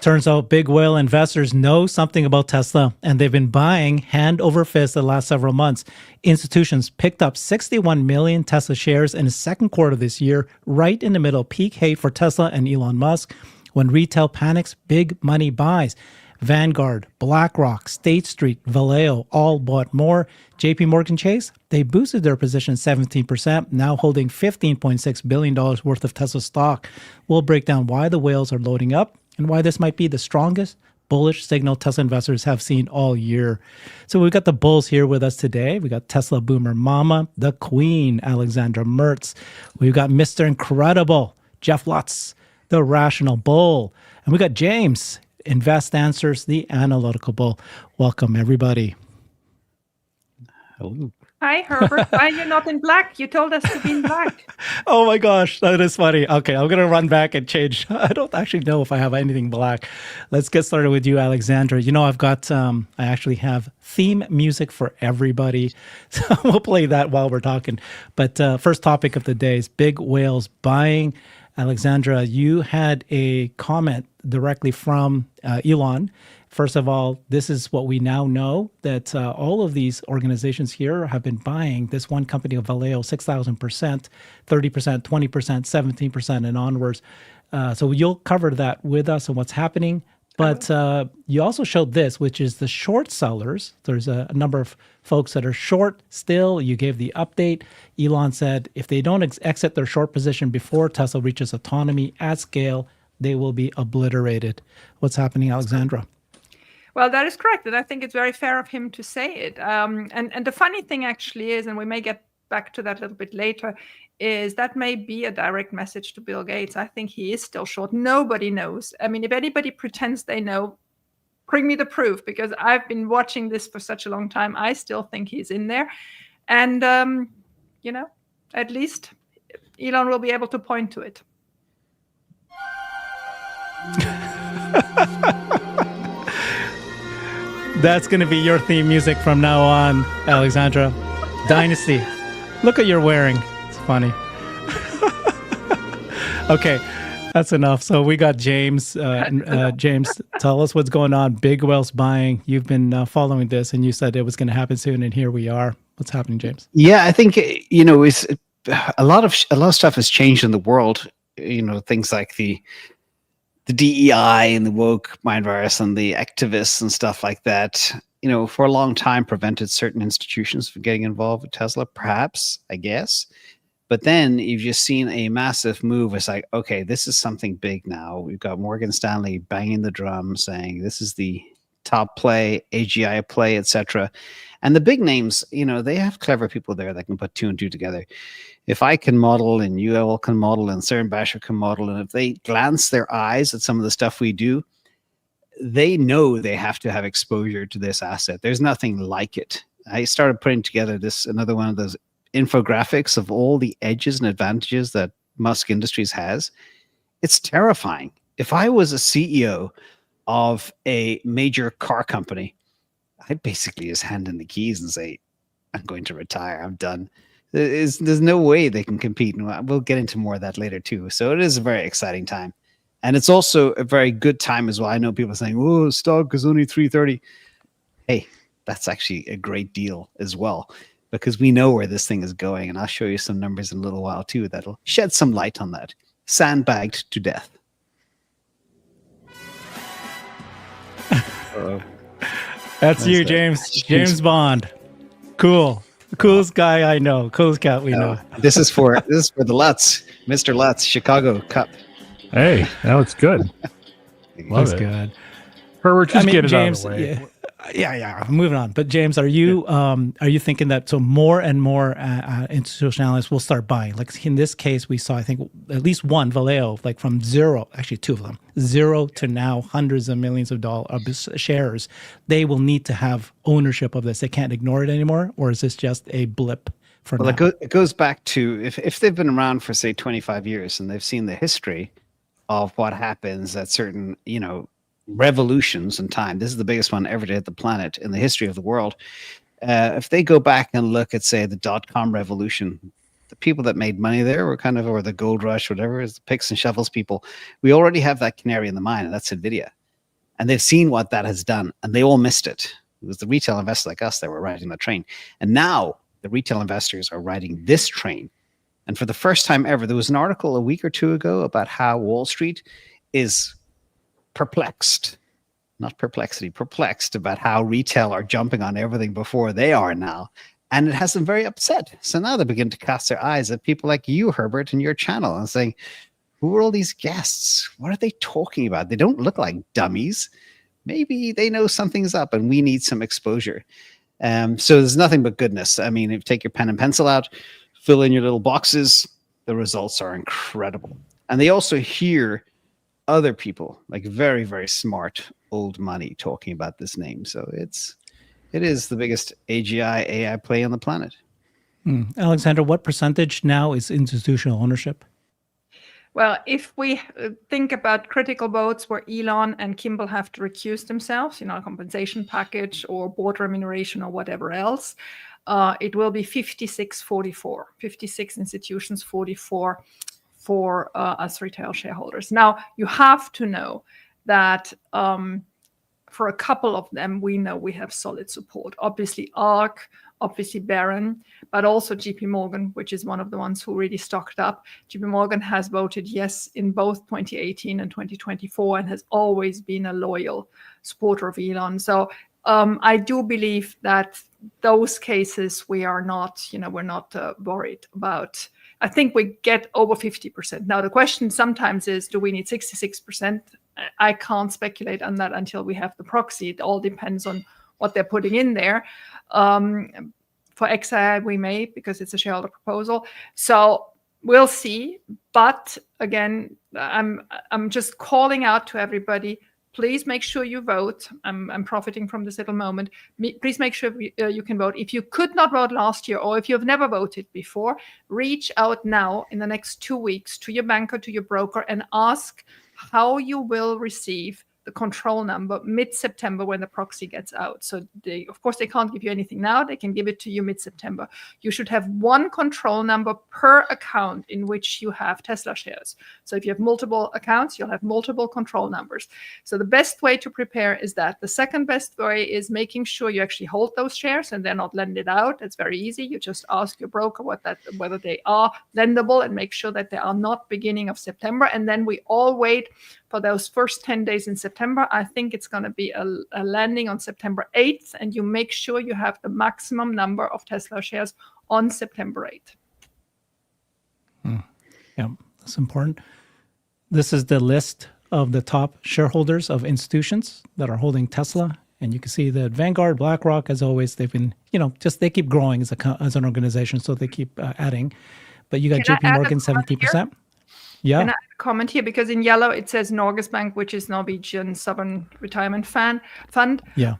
Turns out big whale investors know something about Tesla, and they've been buying hand over fist the last several months. Institutions picked up 61 million Tesla shares in the second quarter of this year, right in the middle of peak hate for Tesla and Elon Musk. When retail panics, big money buys. Vanguard, BlackRock, State Street, Valeo all bought more. JP Morgan Chase, they boosted their position 17%, now holding $15.6 billion worth of Tesla stock. We'll break down why the whales are loading up and why this might be the strongest bullish signal Tesla investors have seen all year. So we've got the bulls here with us today. We got Tesla boomer mama, the queen, Alexandra Merz. We've got Mr. Incredible, Jeff Lutz, the rational bull. And we got James, InvestAnswers, the analytical bull. Welcome, everybody. Hello. Hi, Herbert. Why are you not in black? You told us to be in black. Oh my gosh, that is funny. Okay, I'm going to run back and change. I don't actually know if I have anything black. Let's get started with you, Alexandra. You know, I've got, I actually have theme music for everybody. So we'll play that while we're talking. But first topic of the day is big whales buying. Alexandra, you had a comment directly from Elon. First of all, this is what we now know, that all of these organizations here have been buying this one company of Valeo 6,000%, 30%, 20%, 17%, and onwards. So you'll cover that with us and what's happening. But you also showed this, which is the short sellers. There's a number of folks that are short still. You gave the update. Elon said if they don't exit their short position before Tesla reaches autonomy at scale, they will be obliterated. What's happening, Alexandra? Well, that is correct. And I think it's very fair of him to say it. And the funny thing actually is, and we may get back to that a little bit later, is that may be a direct message to Bill Gates. I think he is still short. Nobody knows. I mean, if anybody pretends they know, bring me the proof, because I've been watching this for such a long time. I still think he's in there. And, you know, at least Elon will be able to point to it. That's going to be your theme music from now on, Alexandra. Dynasty. Look what you're wearing. It's funny. Okay, that's enough. So we got James. James, tell us what's going on. Big whales buying. You've been following this, and you said it was going to happen soon, and here we are. What's happening, James? Yeah, I think it's a lot of stuff has changed in the world. You know, things like the DEI and the woke mind virus and the activists and stuff like that, you know, for a long time prevented certain institutions from getting involved with Tesla, perhaps, I guess. But then you've just seen a massive move. It's like, okay, this is something big now. We've got Morgan Stanley banging the drum saying this is the top play, AGI play, etc. And the big names, you know, they have clever people there that can put two and two together. If I can model and you all can model and Sarah Basher can model, and if they glance their eyes at some of the stuff we do, they know they have to have exposure to this asset. There's nothing like it. I started putting together another one of those infographics of all the edges and advantages that Musk Industries has. It's terrifying. If I was a CEO of a major car company, I'd basically just hand in the keys and say, I'm going to retire. I'm done. There's no way they can compete. And we'll get into more of that later too. So it is a very exciting time. And it's also a very good time as well. I know people saying, oh, stock is only 330. Hey, that's actually a great deal as well, because we know where this thing is going. And I'll show you some numbers in a little while too that'll shed some light on that. Sandbagged to death. That's you, James. James Bond. Cool. Coolest guy I know. Coolest cat we know. This is for the Lutz, Mr. Lutz, Chicago Cup. Hey, that looks good. Love it. Good. Herbert, just get it James, out of the way. Yeah. Moving on. But James, are you thinking that so more and more institutional analysts will start buying? Like in this case, we saw I think at least one Valeo, like from zero, actually two of them, zero to now hundreds of millions of shares. They will need to have ownership of this. They can't ignore it anymore, or is this just a blip? Well, it goes back to if they've been around for say 25 years and they've seen the history of what happens at certain revolutions in time. This is the biggest one ever to hit the planet in the history of the world. If they go back and look at, say, the dot-com revolution, the people that made money there were or the gold rush, whatever, is the picks and shovels people. We already have that canary in the mine, and that's NVIDIA. And they've seen what that has done, and they all missed it. It was the retail investors like us that were riding the train. And now the retail investors are riding this train. And for the first time ever, there was an article a week or two ago about how Wall Street is perplexed, not perplexity, perplexed about how retail are jumping on everything before they are now. And it has them very upset. So now they begin to cast their eyes at people like you, Herbert, and your channel and saying, who are all these guests? What are they talking about? They don't look like dummies. Maybe they know something's up and we need some exposure. So there's nothing but goodness. I mean, if you take your pen and pencil out, fill in your little boxes, the results are incredible. And they also hear other people, like very, very smart old money, talking about this name. So it is the biggest AGI AI play on the planet. Alexandra, what percentage now is institutional ownership? Well, if we think about critical votes where Elon and Kimball have to recuse themselves, a compensation package or board remuneration or whatever else, it will be 56-44, 56 institutions, 44 for us retail shareholders. Now, you have to know that for a couple of them, we know we have solid support. Obviously, ARK, obviously Barron, but also JP Morgan, which is one of the ones who really stocked up. JP Morgan has voted yes in both 2018 and 2024 and has always been a loyal supporter of Elon. So I do believe that those cases we are not, we're not worried about. I think we get over 50%. Now, the question sometimes is, do we need 66%? I can't speculate on that until we have the proxy. It all depends on what they're putting in there. For XI, we may, because it's a shareholder proposal. So we'll see. But again, I'm just calling out to everybody, please make sure you vote. I'm profiting from this little moment. Please make sure you can vote. If you could not vote last year, or if you've never voted before, reach out now in the next 2 weeks to your banker, to your broker, and ask how you will receive the control number mid-September when the proxy gets out. So of course, they can't give you anything now. They can give it to you mid-September. You should have one control number per account in which you have Tesla shares. So if you have multiple accounts, you'll have multiple control numbers. So the best way to prepare is that. The second best way is making sure you actually hold those shares and they're not lended out. It's very easy. You just ask your broker whether they are lendable and make sure that they are not beginning of September. And then we all wait for those first 10 days in September. I think it's going to be a landing on September 8th, and you make sure you have the maximum number of Tesla shares on September 8th. Yeah, that's important. This is the list of the top shareholders of institutions that are holding Tesla. And you can see that Vanguard, BlackRock, as always, they've been, they keep growing as an organization, so they keep adding. But you got JP Morgan, 70%. Yeah. Can I add a comment here? Because in yellow, it says Norges Bank, which is Norwegian Sovereign Retirement Fund. Yeah.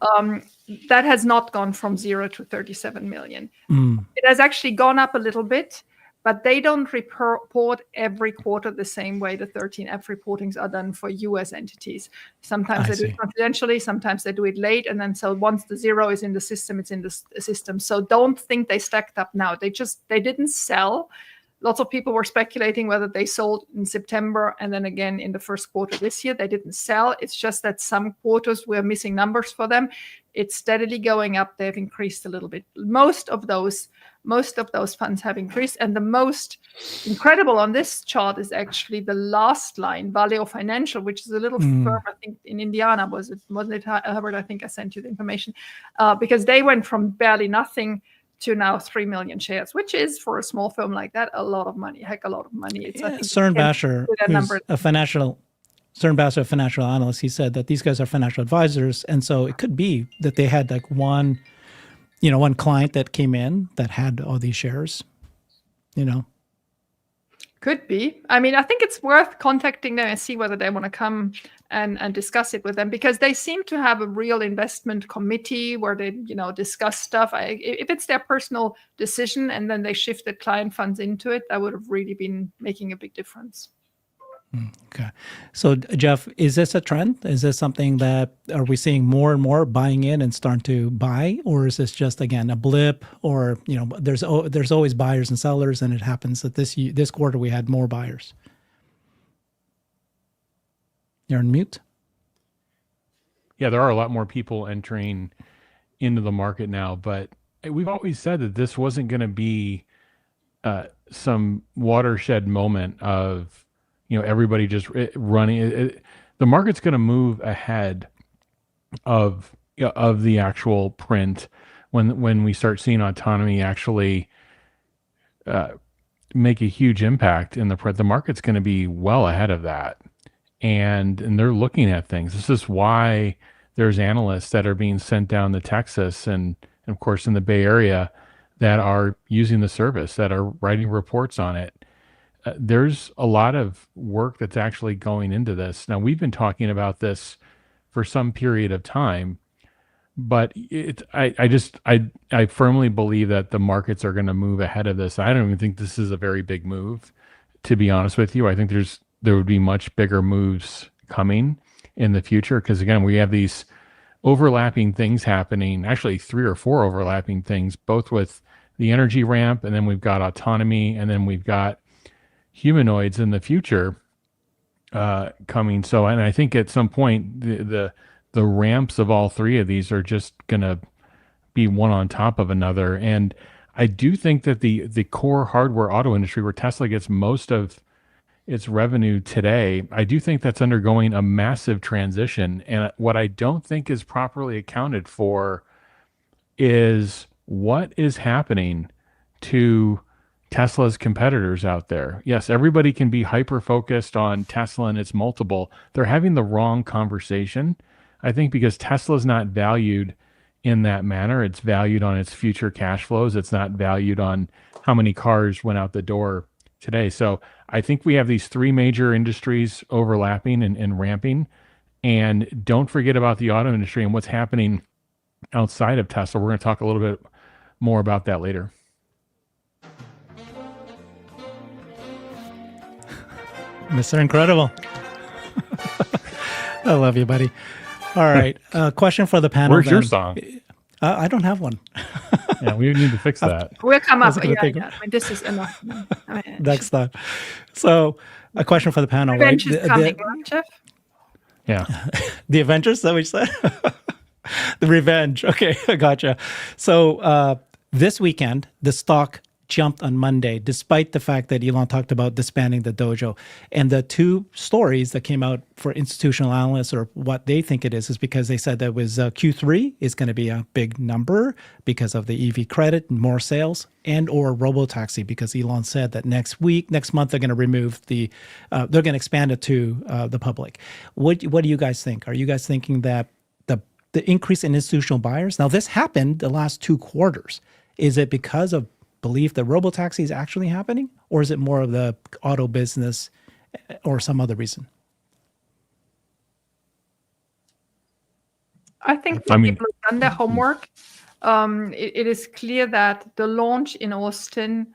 That has not gone from 0 to 37 million. It has actually gone up a little bit, but they don't report every quarter the same way the 13F reportings are done for US entities. Sometimes they do it confidentially, sometimes they do it late. And then so once the 0 is in the system, it's in the system. So don't think they stacked up now. They didn't sell. Lots of people were speculating whether they sold in September and then again in the first quarter this year. They didn't sell. It's just that some quarters we're missing numbers for them. It's steadily going up. They've increased a little bit. Most of those funds have increased. And the most incredible on this chart is actually the last line, Valeo Financial, which is a little firm, I think, in Indiana. Wasn't it, Herbert? I think I sent you the information. Because they went from barely nothing to now 3 million shares, which is, for a small firm like that, a lot of money, heck, a lot of money. It's, Cern Basher, who's a financial analyst, he said that these guys are financial advisors. And so it could be that they had like one client that came in that had all these shares, Could be. I mean, I think it's worth contacting them and see whether they want to come and discuss it with them, because they seem to have a real investment committee where they, discuss stuff. If it's their personal decision and then they shifted client funds into it, that would have really been making a big difference. Okay. So, Jeff, is this a trend? Is this something that are we seeing more and more buying in and starting to buy? Or is this just, again, a blip? Or, there's always buyers and sellers, and it happens that this quarter we had more buyers. You're on mute. yeah, there are a lot more people entering into the market now, but we've always said that this wasn't going to be some watershed moment of, everybody just running. The market's going to move ahead of of the actual print when we start seeing autonomy actually make a huge impact in the print. The market's going to be well ahead of that, and they're looking at things. This is why there's analysts that are being sent down to Texas and of course in the Bay Area that are using the service, that are writing reports on it. There's a lot of work that's actually going into this. Now, we've been talking about this for some period of time, but I firmly believe that the markets are going to move ahead of this. I don't even think this is a very big move, to be honest with you. I think there would be much bigger moves coming in the future, because again, we have these overlapping things happening, actually 3 or 4 overlapping things, both with the energy ramp, and then we've got autonomy, and then we've got humanoids in the future coming. So, and I think at some point the ramps of all 3 of these are just going to be one on top of another. And I do think that the core hardware auto industry, where Tesla gets most of its revenue today, I do think that's undergoing a massive transition. And what I don't think is properly accounted for is what is happening to Tesla's competitors out there. Yes, everybody can be hyper-focused on Tesla and its multiple. They're having the wrong conversation, I think, because Tesla's not valued in that manner. It's valued on its future cash flows. It's not valued on how many cars went out the door today. So I think we have these 3 major industries overlapping and ramping. And don't forget about the auto industry and what's happening outside of Tesla. We're going to talk a little bit more about that later. Mr. Incredible. I love you, buddy. All right. Question for the panel. Where's then. your song? I don't have one. Yeah, we need to fix that. We'll come up. gonna Yeah, take yeah. I mean, this is enough. Next time. So, a question for the panel. Revenge right? is coming, right, Jeff? Yeah. The Avengers, that what you said? The revenge. Okay, I gotcha. So this weekend, the stock jumped on Monday, despite the fact that Elon talked about disbanding the dojo. And the 2 stories that came out for institutional analysts, or what they think it is because they said that was Q3 is going to be a big number because of the EV credit and more sales, and or Robotaxi, because Elon said that next month, they're going to remove they're going to expand it to the public. What do you guys think? Are you guys thinking that the increase in institutional buyers, now this happened the last 2 quarters, is it because of belief that Robotaxi is actually happening, or is it more of the auto business or some other reason? I think people have done their homework. It is clear that the launch in Austin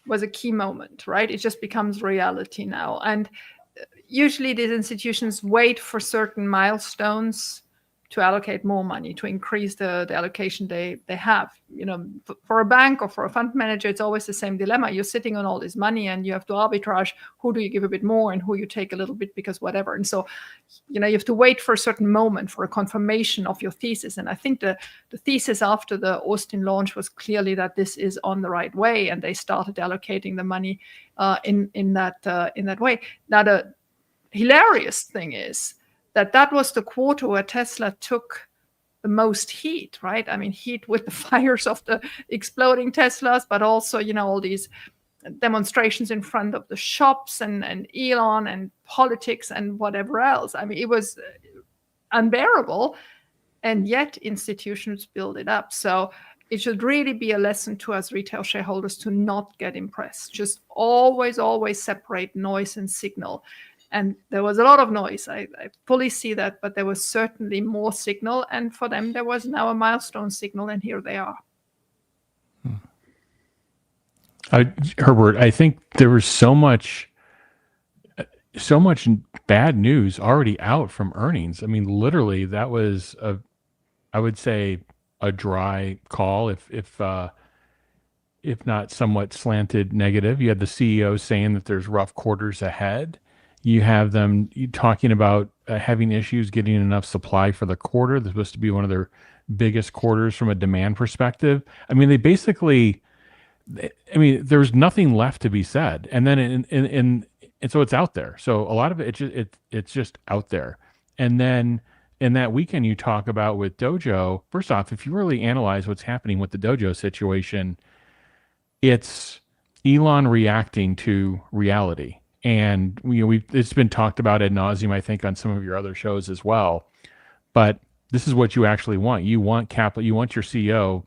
was a key moment, right? It just becomes reality now. And usually these institutions wait for certain milestones to allocate more money, to increase the allocation they have. For a bank or for a fund manager, it's always the same dilemma. You're sitting on all this money and you have to arbitrage who do you give a bit more and who you take a little bit because whatever. And so, you have to wait for a certain moment for a confirmation of your thesis. And I think the thesis after the Austin launch was clearly that this is on the right way, and they started allocating the money in that way. Now, the hilarious thing is that was the quarter where Tesla took the most heat, right? I mean, heat with the fires of the exploding Teslas, but also, all these demonstrations in front of the shops and Elon and politics and whatever else. I mean, it was unbearable, and yet institutions build it up. So it should really be a lesson to us retail shareholders to not get impressed. Just always separate noise and signal. And there was a lot of noise. I fully see that, but there was certainly more signal. And for them, there was now a milestone signal, and here they are. Herbert, I think there was so much bad news already out from earnings. I mean, literally, that was I would say a dry call, if not somewhat slanted negative. You had the CEO saying that there's rough quarters ahead. You have them talking about having issues getting enough supply for the quarter. This was supposed to be one of their biggest quarters from a demand perspective. I mean, they basically, I mean, there's nothing left to be said. And then and so it's out there. So a lot of it's just out there. And then in that weekend you talk about with Dojo, first off, if you really analyze what's happening with the Dojo situation, it's Elon reacting to reality. And it's been talked about ad nauseum, I think, on some of your other shows as well. But this is what you actually want. You want capital. You want your CEO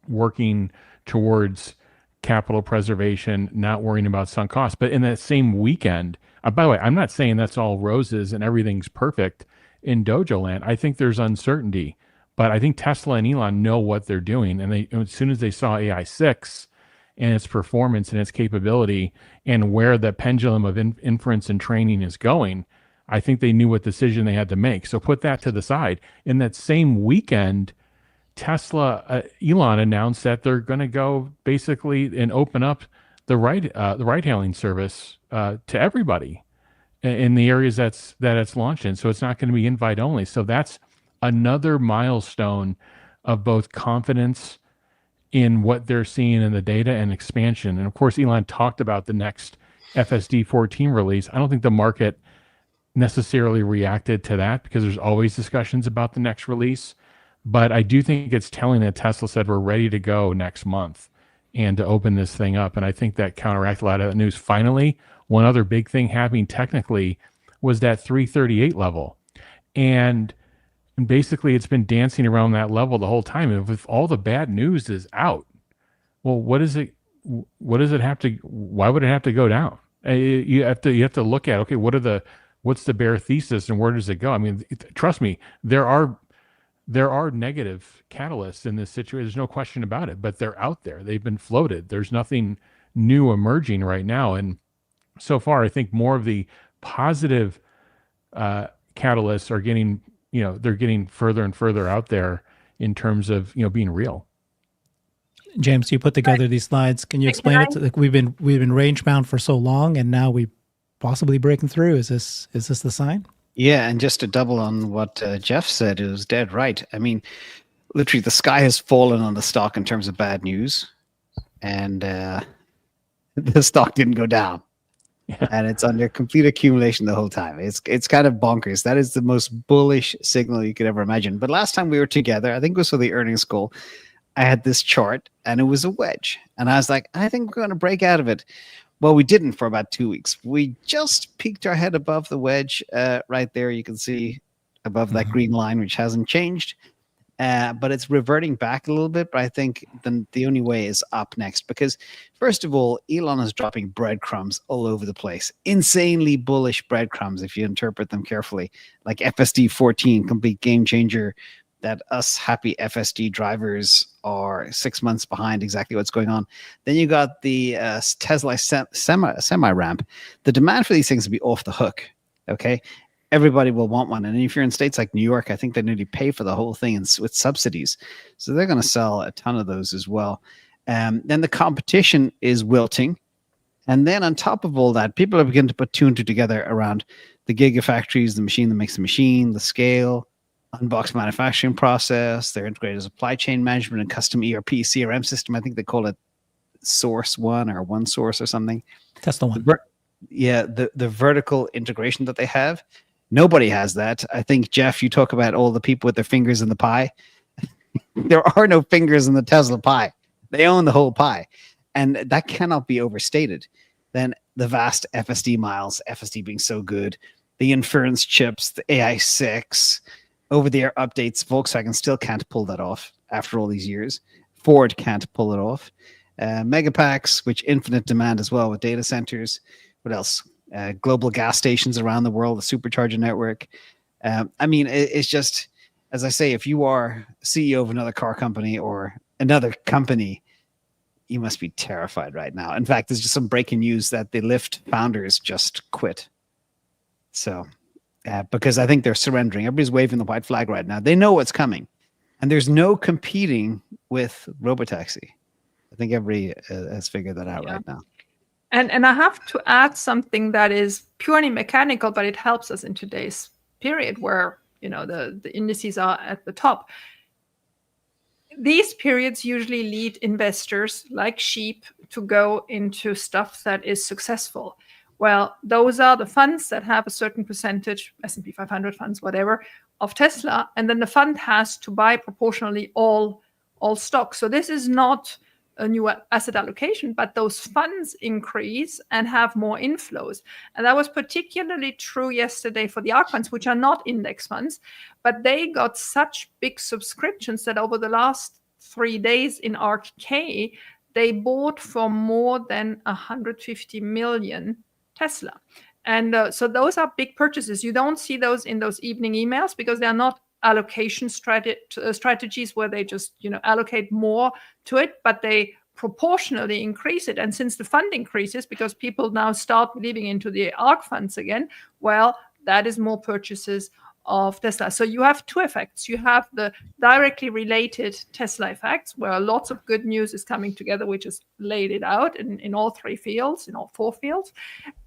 working towards capital preservation, not worrying about sunk costs. But in that same weekend, by the way, I'm not saying that's all roses and everything's perfect in Dojo land. I think there's uncertainty, but I think Tesla and Elon know what they're doing. And as soon as they saw AI6 and its performance and its capability and where the pendulum of inference and training is going, I think they knew what decision they had to make. So put that to the side. In that same weekend, Elon announced that they're going to go basically and open up the ride-hailing service to everybody in the areas that it's launched in. So it's not going to be invite only. So that's another milestone of both confidence in what they're seeing in the data and expansion. And of course, Elon talked about the next FSD 14 release. I don't think the market necessarily reacted to that because there's always discussions about the next release. But I do think it's telling that Tesla said we're ready to go next month and to open this thing up. And I think that counteracted a lot of that news. Finally, one other big thing happening technically was that 338 level. And basically it's been dancing around that level the whole time. And if all the bad news is out, well, what does it have to, why would it have to go down? You have to look at, okay, what's the bear thesis and where does it go? I mean, trust me, there are negative catalysts in this situation. There's no question about it, but they're out there. They've been floated. There's nothing new emerging right now. And so far, I think more of the positive catalysts are getting, they're getting further and further out there in terms of, being real. James, you put together these slides. Can you explain it? Like we've been range bound for so long, and now we possibly breaking through. Is this the sign? Yeah, and just to double on what Jeff said, it was dead right. I mean, literally, the sky has fallen on the stock in terms of bad news, and the stock didn't go down, and it's under complete accumulation the whole time. It's kind of bonkers. That is the most bullish signal you could ever imagine. But last time we were together, I think it was for the earnings call, I had this chart, and it was a wedge, and I was like, I think we're going to break out of it. Well, we didn't for about 2 weeks. We just peeked our head above the wedge right there. You can see above that green line, which hasn't changed. But it's reverting back a little bit. But I think the only way is up next. Because, first of all, Elon is dropping breadcrumbs all over the place. Insanely bullish breadcrumbs, if you interpret them carefully. Like FSD 14, complete game changer. That us happy FSD drivers are 6 months behind exactly what's going on. Then you got the Tesla semi-ramp. The demand for these things will be off the hook, okay? Everybody will want one. And if you're in states like New York, I think they nearly pay for the whole thing with subsidies. So they're going to sell a ton of those as well. Then the competition is wilting. And then on top of all that, people are beginning to put two and two together around the gigafactories, the machine that makes the machine, the scale, unboxed manufacturing process, their integrated supply chain management and custom ERP CRM system. I think they call it Source One or One Source or something. Tesla One. The vertical integration that they have. Nobody has that. I think, Jeff, you talk about all the people with their fingers in the pie. There are no fingers in the Tesla pie. They own the whole pie. And that cannot be overstated. Then the vast FSD miles, FSD being so good, the inference chips, the AI6, over-the-air updates, Volkswagen still can't pull that off after all these years. Ford can't pull it off. Megapacks, which infinite demand as well with data centers. What else? Global gas stations around the world, the supercharger network. I mean, it's just, as I say, if you are CEO of another car company or another company, you must be terrified right now. In fact, there's just some breaking news that the Lyft founders just quit. So... because I think they're surrendering. Everybody's waving the white flag right now. They know what's coming. And there's no competing with Robotaxi. I think everybody has figured that out right now. And I have to add something that is purely mechanical, but it helps us in today's period where the indices are at the top. These periods usually lead investors like sheep to go into stuff that is successful. Well, those are the funds that have a certain percentage, S&P 500 funds, whatever, of Tesla, and then the fund has to buy proportionally all stocks. So this is not a new asset allocation, but those funds increase and have more inflows. And that was particularly true yesterday for the ARK funds, which are not index funds, but they got such big subscriptions that over the last 3 days in ARK-K, they bought for more than 150 million Tesla. And so those are big purchases. You don't see those in those evening emails because they're not allocation strategies where they just allocate more to it, but they proportionally increase it. And since the fund increases because people now start believing into the ARK funds again, well, that is more purchases of Tesla. So you have two effects. You have the directly related Tesla effects where lots of good news is coming together, which is laid it out in all 3 fields, in all 4 fields.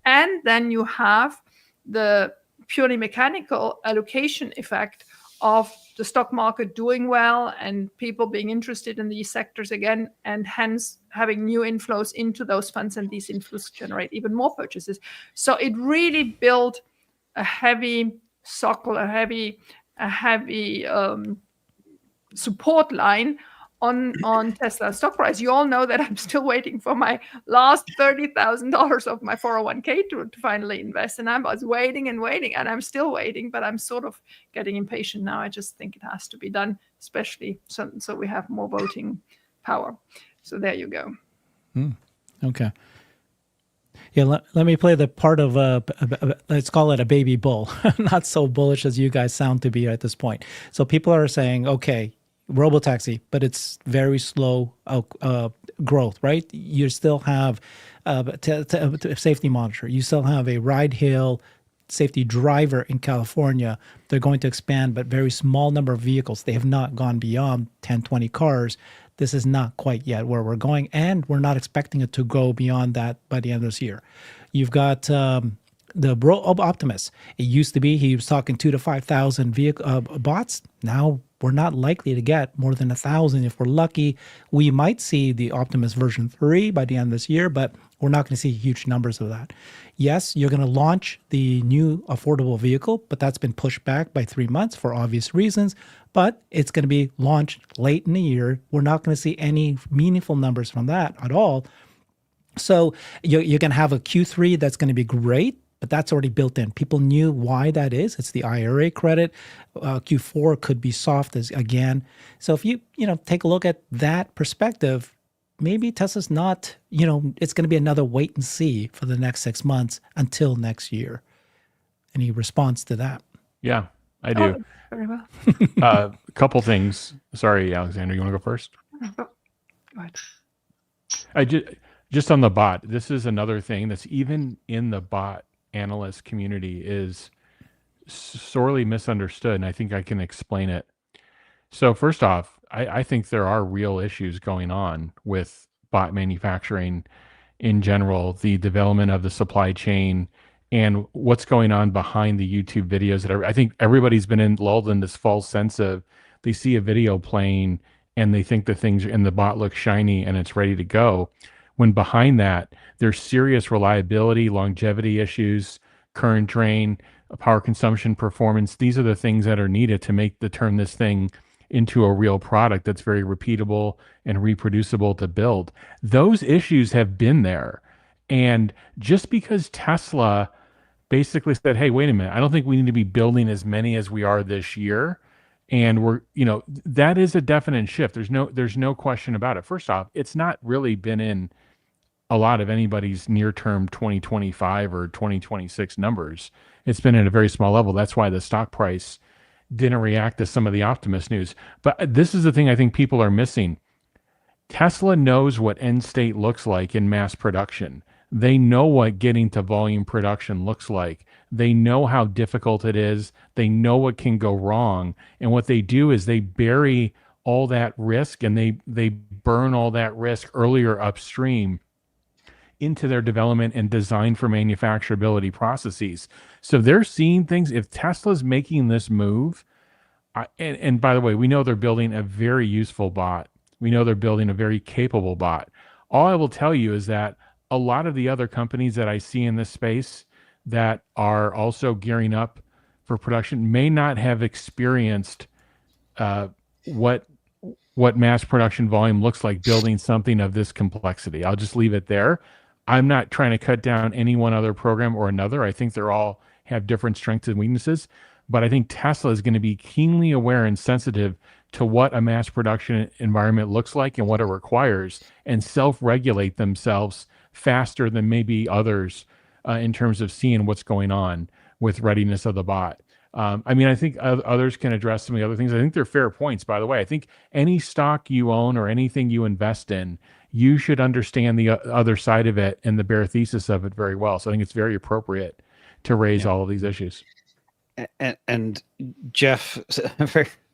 And then you have the purely mechanical allocation effect of the stock market doing well and people being interested in these sectors again, and hence having new inflows into those funds, and these inflows generate even more purchases. So it really built a heavy socle, a heavy support line on Tesla stock price. You all know that I'm still waiting for my last $30,000 of my 401k to finally invest. And I was waiting, and I'm still waiting, but I'm sort of getting impatient now. I just think it has to be done, especially so we have more voting power. So there you go. Okay. Yeah, let me play the part of let's call it a baby bull. Not so bullish as you guys sound to be at this point. So people are saying, okay, Robotaxi, but it's very slow growth, right? You still have safety monitor. You still have a ride-hail safety driver in California. They're going to expand, but very small number of vehicles. They have not gone beyond 10, 20 cars. This is not quite yet where we're going, and we're not expecting it to go beyond that by the end of this year. You've got the Optimus. It used to be he was talking 2,000 to 5,000 vehicle bots. Now we're not likely to get more than 1,000. If we're lucky, we might see the Optimus version 3 by the end of this year, but we're not going to see huge numbers of that. Yes, you're going to launch the new affordable vehicle, but that's been pushed back by 3 months for obvious reasons. But it's going to be launched late in the year. We're not going to see any meaningful numbers from that at all. So you're going to have a Q3 that's going to be great, but that's already built in. People knew why that is. It's the IRA credit. Q4 could be soft again. So if you take a look at that perspective, maybe Tesla's not, it's going to be another wait and see for the next 6 months until next year. Any response to that? Yeah, I do. Oh, very well. A couple things. Sorry, Alexandra, you want to go first? Go ahead. I just on the bot. This is another thing that's even in the bot analyst community is sorely misunderstood, and I think I can explain it. So first off, I think there are real issues going on with bot manufacturing in general, the development of the supply chain, and what's going on behind the YouTube videos. That I think everybody's been lulled in this false sense of they see a video playing and they think the things in the bot look shiny and it's ready to go. When behind that, there's serious reliability, longevity issues, current drain, power consumption, performance. These are the things that are needed to turn this thing into a real product that's very repeatable and reproducible to build. Those issues have been there. And just because Tesla basically said, hey, wait a minute, I don't think we need to be building as many as we are this year. And we're, that is a definite shift. There's no question about it. First off, it's not really been in a lot of anybody's near-term 2025 or 2026 numbers. It's been at a very small level. That's why the stock price didn't react to some of the Optimus news. But this is the thing I think people are missing. Tesla knows what end state looks like in mass production. They know what getting to volume production looks like. They know how difficult it is. They know what can go wrong. And what they do is they bury all that risk and they burn all that risk earlier upstream into their development and design for manufacturability processes. So they're seeing things. If Tesla's making this move, and by the way, we know they're building a very useful bot. We know they're building a very capable bot. All I will tell you is that a lot of the other companies that I see in this space that are also gearing up for production may not have experienced what mass production volume looks like building something of this complexity. I'll just leave it there. I'm not trying to cut down any one other program or another. I think they're all have different strengths and weaknesses, but I think Tesla is going to be keenly aware and sensitive to what a mass production environment looks like and what it requires, and self-regulate themselves faster than maybe others in terms of seeing what's going on with readiness of the bot. I mean, I think others can address some of the other things. I think they're fair points, by the way. I think any stock you own or anything you invest in, you should understand the other side of it and the bare thesis of it very well. So I think it's very appropriate to raise all of these issues. And Jeff,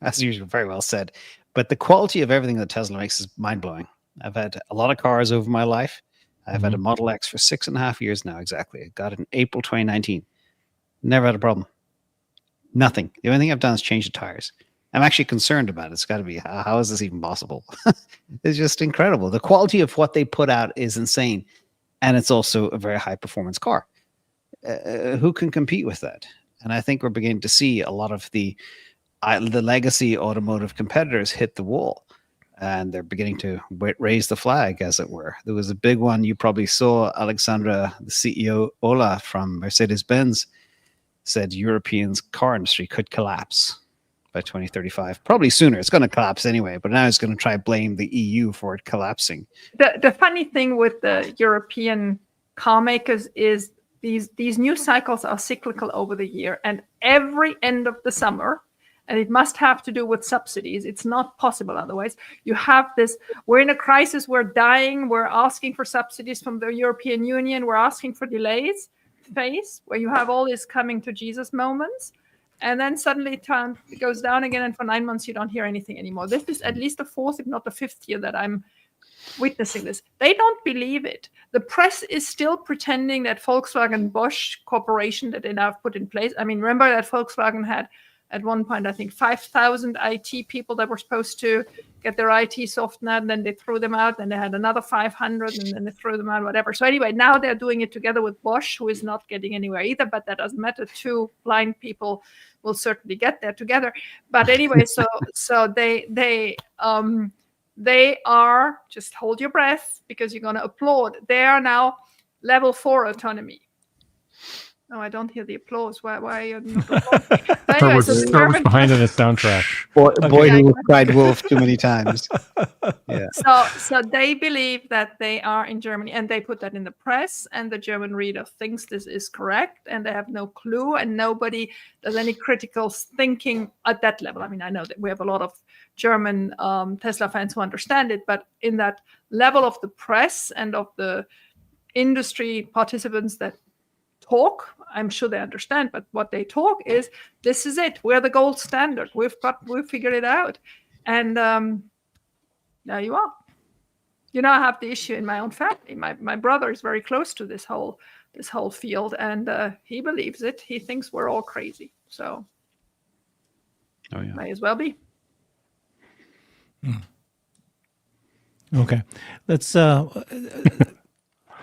as usual, very well said. But the quality of everything that Tesla makes is mind-blowing. I've had a lot of cars over my life. I've had a Model X for 6.5 years now, exactly. I got it in April 2019. Never had a problem. Nothing. The only thing I've done is change the tires. I'm actually concerned about it. It's got to be, how is this even possible? It's just incredible. The quality of what they put out is insane. And it's also a very high-performance car. Who can compete with that? And I think we're beginning to see a lot of the legacy automotive competitors hit the wall. And they're beginning to raise the flag, as it were. There was a big one you probably saw. Alexandra, the CEO, Ola from Mercedes-Benz, said Europeans' car industry could collapse by 2035. Probably sooner. It's going to collapse anyway, but now it's going to try to blame the EU for it collapsing. The funny thing with the European car makers is these new cycles are cyclical over the year, and every end of the summer, and it must have to do with subsidies. It's not possible otherwise. You have this, we're in a crisis, we're dying, we're asking for subsidies from the European Union, we're asking for delays phase, where you have all these coming to Jesus moments, and then suddenly it goes down again, and for 9 months you don't hear anything anymore. This is at least the fourth, if not the fifth year that I'm witnessing this. They don't believe it. The press is still pretending that Volkswagen Bosch Corporation that they now have put in place. I mean, remember that Volkswagen had at one point, I think 5,000 IT people that were supposed to get their IT softened out, and then they threw them out. Then they had another 500, and then they threw them out, whatever. So anyway, now they're doing it together with Bosch, who is not getting anywhere either, but that doesn't matter. Two blind people will certainly get there together. But anyway, so they are, just hold your breath because you're going to applaud. They are now level 4 autonomy. No, I don't hear the applause. Why are you not applauding? Anyway, Herbert's behind in the soundtrack. Boy who cried wolf too many times. Yeah. So they believe that they are in Germany, and they put that in the press, and the German reader thinks this is correct, and they have no clue, and nobody does any critical thinking at that level. I mean, I know that we have a lot of German Tesla fans who understand it, but in that level of the press and of the industry participants that talk, I'm sure they understand, but what they talk is, this is it. We're the gold standard. We've figured it out. And there you are. You know, I have the issue in my own family. My brother is very close to this whole field, and he believes it. He thinks we're all crazy. So may as well be. Okay. Let's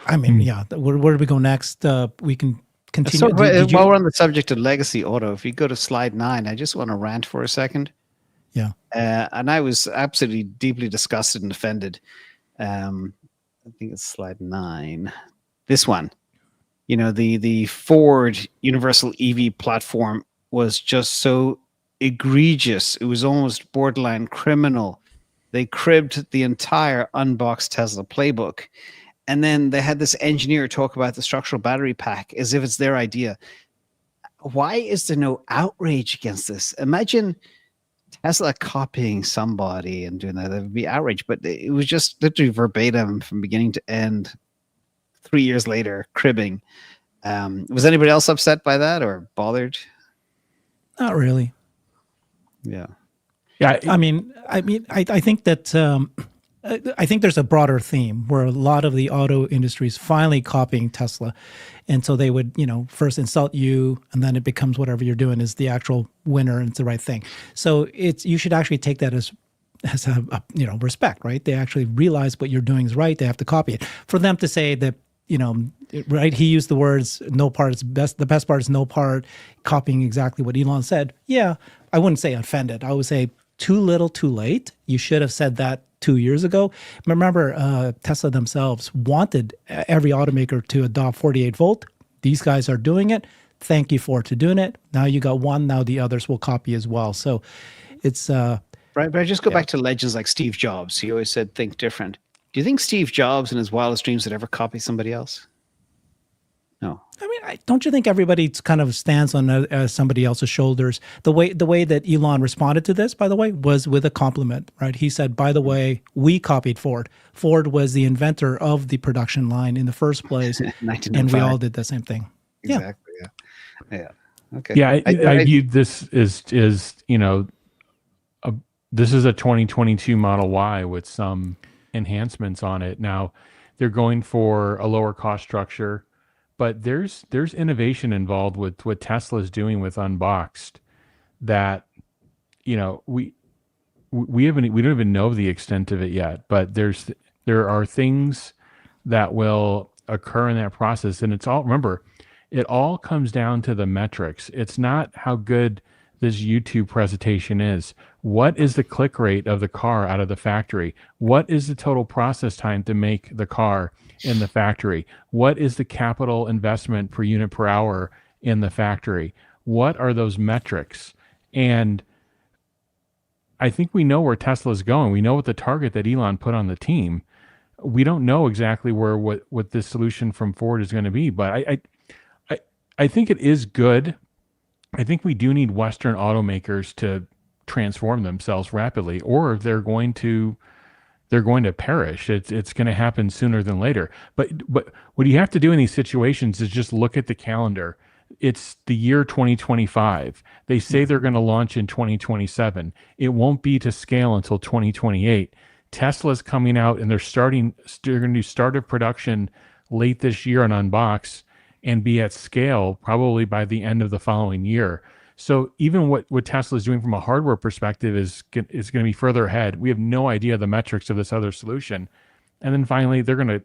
I mean, yeah. Where do we go next? We can continue. So, while we're on the subject of legacy auto, if you go to slide 9, I just want to rant for a second. Yeah. And I was absolutely deeply disgusted and offended. I think it's slide 9. This one. You know, the Ford Universal EV platform was just so egregious. It was almost borderline criminal. They cribbed the entire unboxed Tesla playbook. And then they had this engineer talk about the structural battery pack as if it's their idea. Why is there no outrage against this? Imagine Tesla copying somebody and doing that. There would be outrage, but it was just literally verbatim from beginning to end. 3 years later, cribbing. Was anybody else upset by that or bothered? Not really. Yeah. I mean, I think that I think there's a broader theme where a lot of the auto industry is finally copying Tesla. And so they would, first insult you, and then it becomes whatever you're doing is the actual winner and it's the right thing. So you should actually take that as a respect, right? They actually realize what you're doing is right. They have to copy it. For them to say that, right, he used the words, no part is best, the best part is no part, copying exactly what Elon said. Yeah, I wouldn't say offended. I would say too little, too late. You should have said that 2 years ago. Remember, Tesla themselves wanted every automaker to adopt 48 volt. These guys are doing it. Thank you for doing it. Now you got one. Now the others will copy as well. So it's right. But I just go back to legends like Steve Jobs. He always said, "Think different." Do you think Steve Jobs, in his wildest dreams, would ever copy somebody else? No. I mean, don't you think everybody kind of stands on somebody else's shoulders? The way that Elon responded to this, by the way, was with a compliment, right? He said, by the way, we copied Ford. Ford was the inventor of the production line in the first place, and we all did the same thing. Exactly. Yeah. Okay. Yeah, I view this as this is a 2022 Model Y with some enhancements on it. Now, they're going for a lower cost structure. But there's innovation involved with what Tesla's doing with Unboxed that, we don't even know the extent of it yet. But there are things that will occur in that process, and it all comes down to the metrics. It's not how good this YouTube presentation is. What is the click rate of the car out of the factory? What is the total process time to make the car in the factory? What is the capital investment per unit per hour in the factory? What are those metrics? And I think we know where Tesla's going. We know what the target that Elon put on the team. We don't know exactly what this solution from Ford is going to be, but I think it is good. I think we do need Western automakers to transform themselves rapidly, or they're going to perish. It's going to happen sooner than later. But what you have to do in these situations is just look at the calendar. It's the year 2025. They say they're going to launch in 2027. It won't be to scale until 2028. Tesla's coming out and they're going to do start of production late this year on Unbox and be at scale probably by the end of the following year. So even what Tesla is doing from a hardware perspective is going to be further ahead. We have no idea the metrics of this other solution. And then finally, the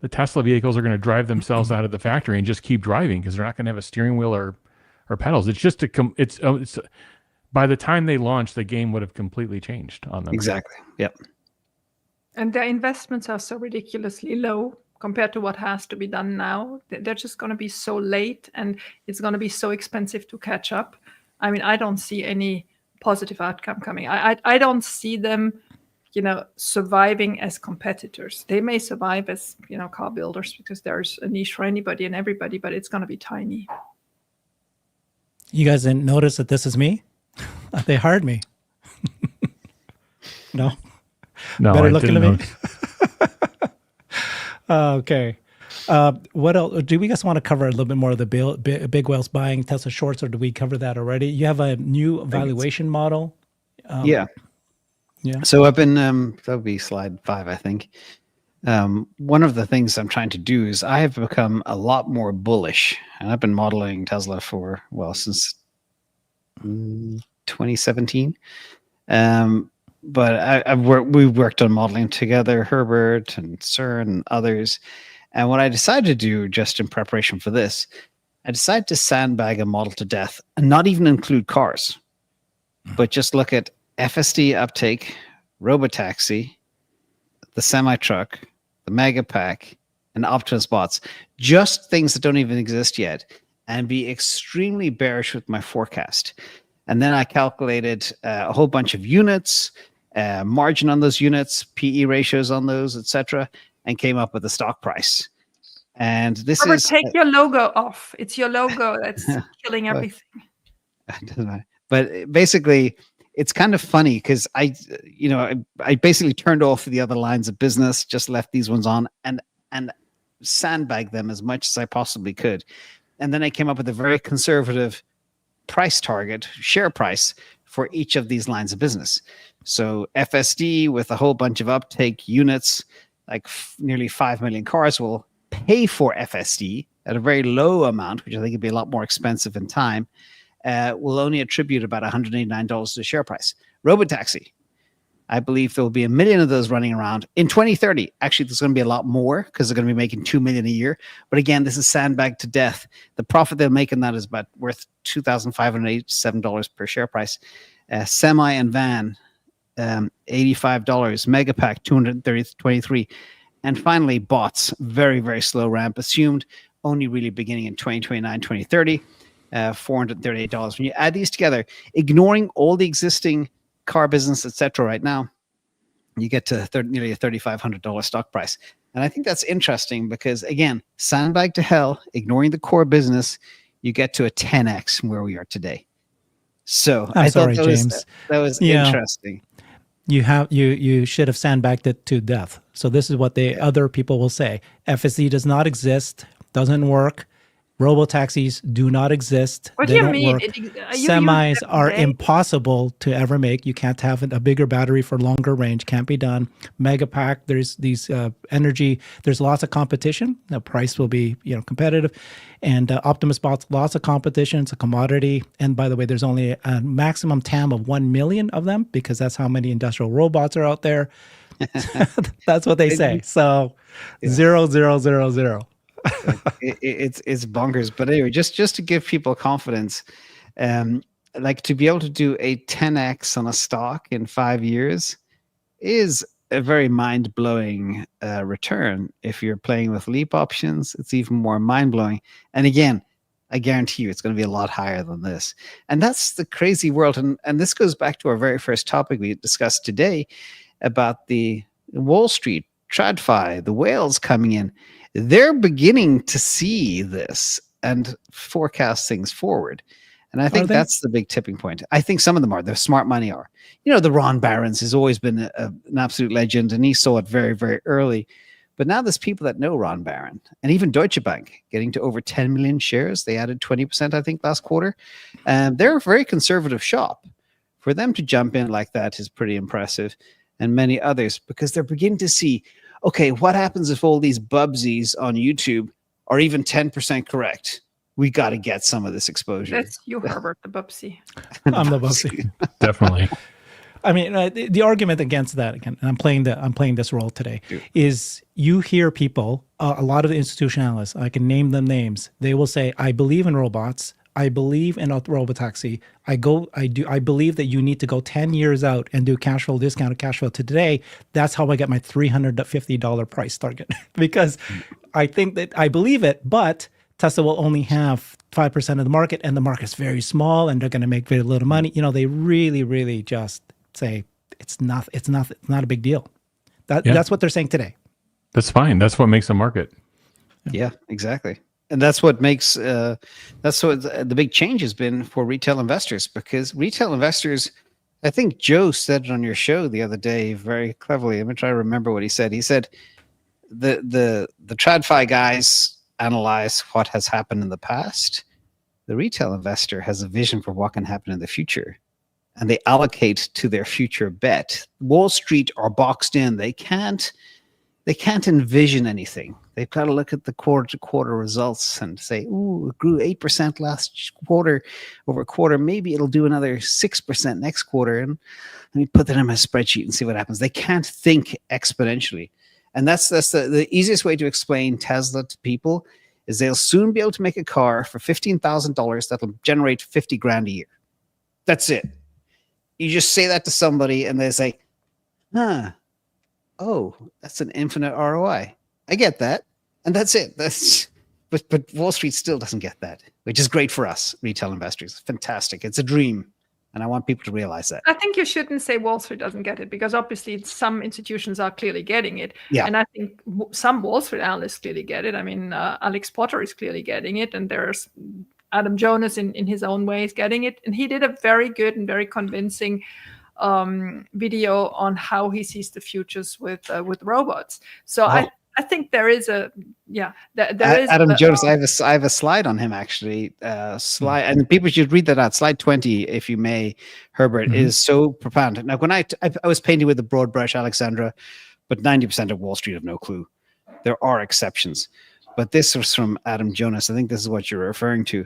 Tesla vehicles are going to drive themselves out of the factory and just keep driving because they're not going to have a steering wheel or pedals. It's just it's by the time they launch, the game would have completely changed on them. Exactly. Yep. And their investments are so ridiculously low compared to what has to be done now. They're just going to be so late, and it's going to be so expensive to catch up. I mean, I don't see any positive outcome coming. I don't see them, surviving as competitors. They may survive as, car builders because there's a niche for anybody and everybody, but it's going to be tiny. You guys didn't notice that this is me? They hired me. No? No, Better I looking didn't at me. notice. Okay. What else? Do we guys want to cover a little bit more of the big whales buying Tesla shorts, or do we cover that already? You have a new valuation model. Yeah. So I've been, that would be slide 5, I think. One of the things I'm trying to do is I have become a lot more bullish, and I've been modeling Tesla since 2017. But we've worked on modeling together, Herbert and CERN and others. And what I decided to do just in preparation for this, I decided to sandbag a model to death and not even include cars, but just look at FSD uptake, Robotaxi, the semi-truck, the mega pack, and Optimus bots, just things that don't even exist yet, and be extremely bearish with my forecast. And then I calculated a whole bunch of units, margin on those units, PE ratios on those, etc., and came up with a stock price. And this Robert, is take your logo off. It's your logo that's killing everything. But basically, it's kind of funny because I basically turned off the other lines of business, just left these ones on, and sandbagged them as much as I possibly could. And then I came up with a very conservative price target, share price for each of these lines of business. So FSD with a whole bunch of uptake units, like nearly 5 million cars, will pay for FSD at a very low amount, which I think would be a lot more expensive in time, will only attribute about $189 to the share price. Robotaxi, I believe there will be 1 million of those running around in 2030. Actually, there's going to be a lot more because they're going to be making 2 million a year. But again, this is sandbagged to death. The profit they'll make in that is about worth $2,587 per share price. Semi and van, $85. Megapack, $223. And finally, bots, very, very slow ramp, assumed only really beginning in 2029, 2030, $438. When you add these together, ignoring all the existing car business, etc., right now, you get to nearly a $3,500 stock price. And I think that's interesting because, again, sandbag to hell, ignoring the core business, you get to a 10x from where we are today. So I thought that was interesting. You should have sandbagged it to death. So this is what other people will say. FSD does not exist, doesn't work. Robotaxis do not exist. What they do you don't mean? work. Semis are impossible to ever make. You can't have a bigger battery for longer range. Can't be done. Megapack, there's these energy. There's lots of competition. The price will be competitive. And Optimus bots, lots of competition. It's a commodity. And by the way, there's only a maximum TAM of 1 million of them because that's how many industrial robots are out there. That's what they say. So 0, 0, 0, 0. It's bonkers. But anyway, just to give people confidence, like to be able to do a 10x on a stock in 5 years is a very mind-blowing return. If you're playing with leap options, it's even more mind-blowing. And again, I guarantee you it's going to be a lot higher than this. And that's the crazy world. And this goes back to our very first topic we discussed today about the Wall Street, TradFi, the whales coming in. They're beginning to see this and forecast things forward. And I think that's the big tipping point. I think some of them are. The smart money are. The Ron Barons has always been an absolute legend, and he saw it very, very early. But now there's people that know Ron Baron, and even Deutsche Bank getting to over 10 million shares. They added 20%, I think, last quarter. They're a very conservative shop. For them to jump in like that is pretty impressive, and many others, because they're beginning to see, okay, what happens if all these bubsies on YouTube are even 10% correct? We got to get some of this exposure. That's you, Herbert, the bubsy. I'm the bubsy. Definitely. I mean, the argument against that, again, and I'm playing this role today, is you hear people, a lot of the institutional analysts, I can name them names. They will say, I believe in robots. I believe in a robotaxi. I believe that you need to go 10 years out and do cash flow, discounted cash flow to today. That's how I get my $350 price target. Because I think that I believe it, but Tesla will only have 5% of the market, and the market's very small, and they're going to make very little money. They really, really just say it's not a big deal. That's what they're saying today. That's fine. That's what makes a market. Yeah, exactly. And that's what makes that's what the big change has been for retail investors, because retail investors, I think Joe said it on your show the other day very cleverly. Let me try to remember what he said. He said the TradFi guys analyze what has happened in the past. The retail investor has a vision for what can happen in the future, and they allocate to their future bet. Wall Street are boxed in. They can't envision anything. They've got to look at the quarter-to-quarter results and say, ooh, it grew 8% last quarter over quarter. Maybe it'll do another 6% next quarter. And let me put that in my spreadsheet and see what happens. They can't think exponentially. And that's the easiest way to explain Tesla to people is they'll soon be able to make a car for $15,000 that'll generate 50 grand a year. That's it. You just say that to somebody and they say, oh, that's an infinite ROI. I get that. And that's it. But Wall Street still doesn't get that, which is great for us, retail investors. Fantastic. It's a dream. And I want people to realize that. I think you shouldn't say Wall Street doesn't get it, because obviously some institutions are clearly getting it. Yeah. And I think some Wall Street analysts clearly get it. I mean, Alex Potter is clearly getting it. And there's Adam Jonas in his own way is getting it. And he did a very good and very convincing video on how he sees the futures with robots. So I I think there is a there is Adam Jonas. I have a slide on him actually. Slide, and people should read that out. Slide 20, if you may. Herbert is so profound. Now, when I was painting with a broad brush, Alexandra, but 90% of Wall Street have no clue. There are exceptions, but this was from Adam Jonas. I think this is what you're referring to,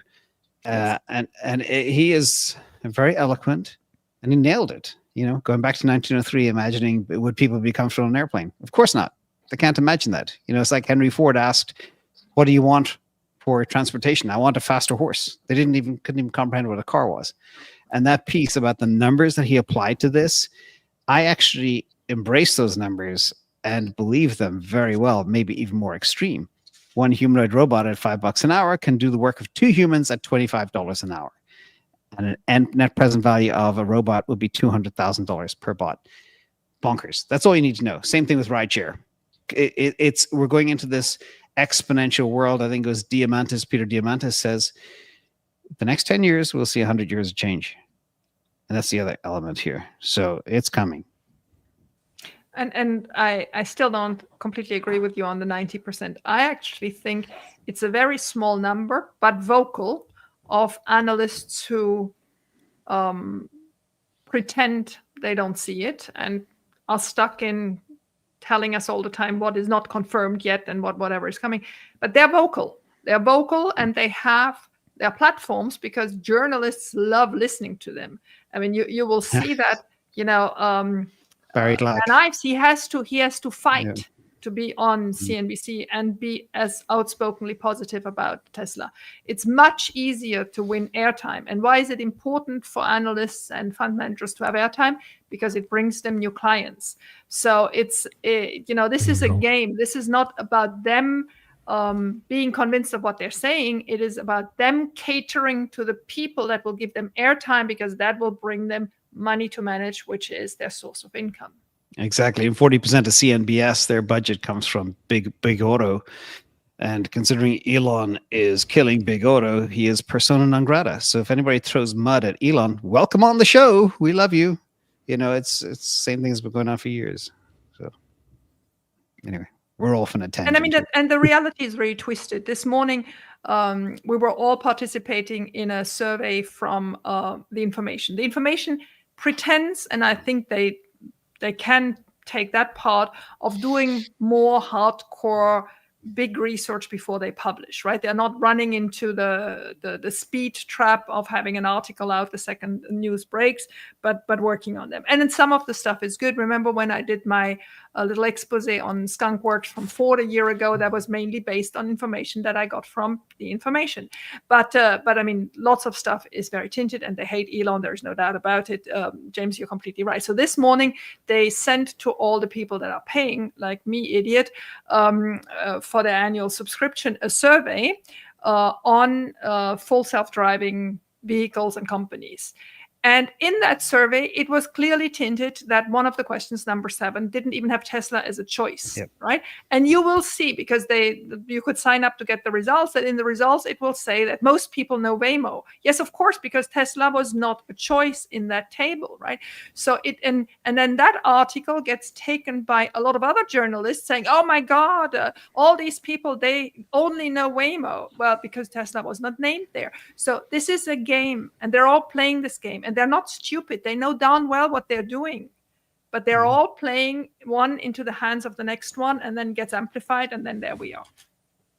and he is very eloquent, and he nailed it. You know, going back to 1903, imagining would people be comfortable in an airplane? Of course not. They can't imagine that. You know, it's like Henry Ford asked, "What do you want for transportation?" "I want a faster horse." They couldn't even comprehend what a car was. And that piece about the numbers that he applied to this, I actually embrace those numbers and believe them very well, maybe even more extreme. One humanoid robot at $5 an hour can do the work of 2 humans at $25 an hour. And an net present value of a robot would be $200,000 per bot. Bonkers. That's all you need to know. Same thing with rideshare. We're going into this exponential world. I think it was Peter Diamandis says, the next 10 years, we'll see 100 years of change. And that's the other element here. So it's coming. And I still don't completely agree with you on the 90%. I actually think it's a very small number, but vocal, of analysts who pretend they don't see it and are stuck in telling us all the time what is not confirmed yet and whatever is coming. But they're vocal. They're vocal, and they have their platforms because journalists love listening to them. I mean, you will see that, Barry Glack. And Ives, he has to fight to be on CNBC and be as outspokenly positive about Tesla. It's much easier to win airtime. And why is it important for analysts and fund managers to have airtime? Because it brings them new clients. So this is a game. This is not about them being convinced of what they're saying. It is about them catering to the people that will give them airtime, because that will bring them money to manage, which is their source of income. Exactly. And 40% of CNBS, their budget comes from big auto. And considering Elon is killing big auto, he is persona non grata. So if anybody throws mud at Elon, welcome on the show. We love you. You know, it's the same thing that's been going on for years. So anyway, we're off on a tangent. And I mean, and the reality is very twisted. This morning, we were all participating in a survey from the information. The information pretends, and I think they can take that part of doing more hardcore big research before they publish, right? They're not running into the speed trap of having an article out the second news breaks, but working on them. And then some of the stuff is good. Remember when I did my little expose on skunkworks from Ford a year ago? That was mainly based on information that I got from the information. But I mean, lots of stuff is very tinted, and they hate Elon. There's no doubt about it. James, you're completely right. So this morning they sent to all the people that are paying, like me, idiot, for their annual subscription, a survey on full self-driving vehicles and companies. And in that survey, it was clearly tinted that one of the questions, number 7, didn't even have Tesla as a choice, right? And you will see, because you could sign up to get the results, that in the results, it will say that most people know Waymo. Yes, of course, because Tesla was not a choice in that table, right? So and then that article gets taken by a lot of other journalists saying, oh my God, all these people, they only know Waymo. Well, because Tesla was not named there. So this is a game, and they're all playing this game. And they're not stupid. They know darn well what they're doing, but they're all playing one into the hands of the next one, and then gets amplified, and then there we are.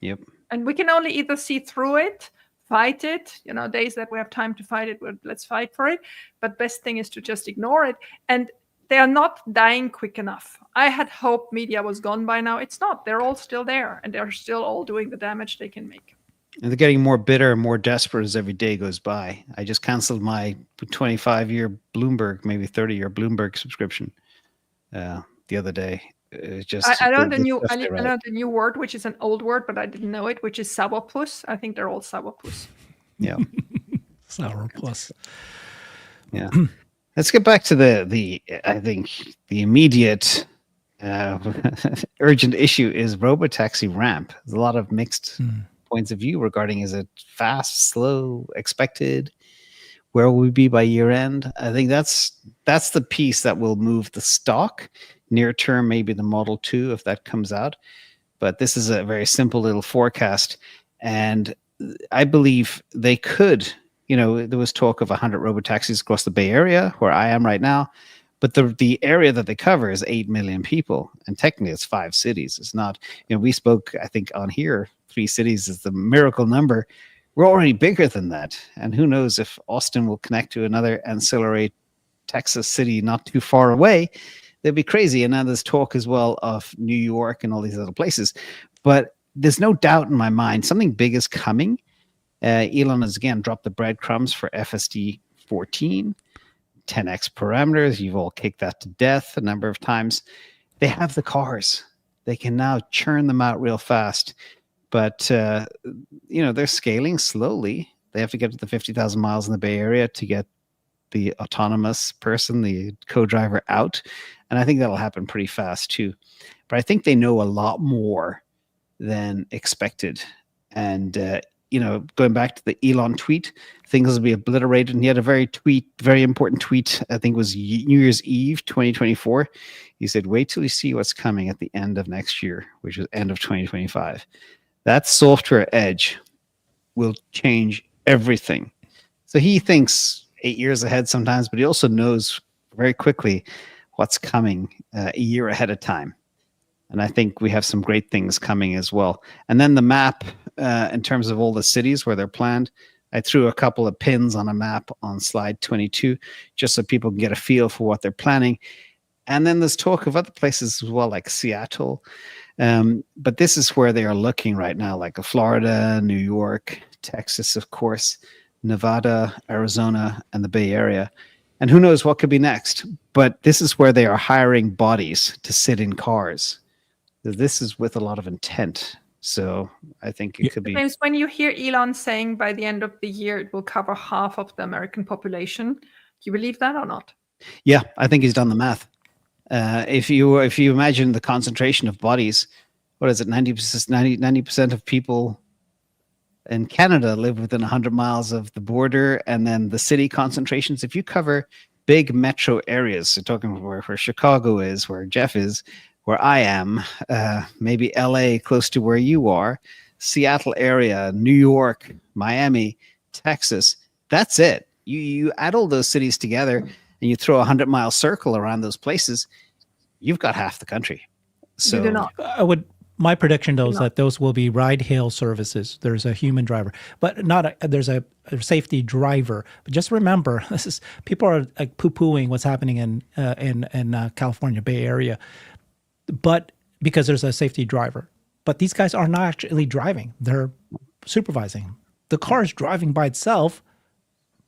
Yep. And we can only either see through it, fight it. Days that we have time to fight it, let's fight for it. But best thing is to just ignore it. And they are not dying quick enough. I had hoped media was gone by now. It's not. They're all still there, and they're still all doing the damage they can make. And they're getting more bitter and more desperate as every day goes by. I just canceled my 25-year Bloomberg, maybe 30-year Bloomberg subscription the other day. I learned a new word, which is an old word, but I didn't know it, which is sourpuss. I think they're all sourpuss. Yeah. Sourpuss. Yeah. Let's get back to the I think the immediate urgent issue is Robotaxi ramp. There's a lot of mixed points of view regarding, is it fast, slow, expected? Where will we be by year end? I think that's the piece that will move the stock near term, maybe the Model 2 if that comes out. but this is a very simple little forecast. And I believe they could, there was talk of 100 robotaxis across the Bay Area where I am right now. But the area that they cover is 8 million people. And technically it's 5 cities. It's not, we spoke, I think on here, 3 cities is the miracle number. We're already bigger than that. And who knows if Austin will connect to another ancillary Texas city not too far away. They'd be crazy. And now there's talk as well of New York and all these other places. But there's no doubt in my mind, something big is coming. Elon has again dropped the breadcrumbs for FSD 14. 10x parameters. You've all kicked that to death a number of times. They have the cars. They can now churn them out real fast. But, they're scaling slowly. They have to get to the 50,000 miles in the Bay Area to get the autonomous person, the co-driver out. And I think that'll happen pretty fast too. But I think they know a lot more than expected. And, going back to the Elon tweet, things will be obliterated. And he had a very important tweet. I think it was New Year's Eve, 2024. He said, wait till you see what's coming at the end of next year, which is end of 2025. That software edge will change everything. So he thinks 8 years ahead sometimes, but he also knows very quickly what's coming a year ahead of time. And I think we have some great things coming as well. And then the map, in terms of all the cities where they're planned, I threw a couple of pins on a map on slide 22, just so people can get a feel for what they're planning. And then there's talk of other places as well, like Seattle. But this is where they are looking right now, like Florida, New York, Texas, of course, Nevada, Arizona, and the Bay Area. And who knows what could be next. But this is where they are hiring bodies to sit in cars. This is with a lot of intent. So I think it could be. James, when you hear Elon saying by the end of the year it will cover half of the American population, do you believe that or not? Yeah, I think he's done the math. If you imagine the concentration of bodies, what is it? 90% of people in Canada live within 100 miles of the border, and then the city concentrations. If you cover big metro areas, so talking where Chicago is, where Jeff is, where I am, maybe LA close to where you are, Seattle area, New York, Miami, Texas, that's it. You add all those cities together and you throw a 100-mile circle around those places, you've got half the country. So you do not. My prediction, though, is that those will be ride-hail services. There's a human driver, but there's a safety driver. But just remember, people are like poo-pooing what's happening in California Bay Area, but because there's a safety driver. But these guys are not actually driving; they're supervising. The car is driving by itself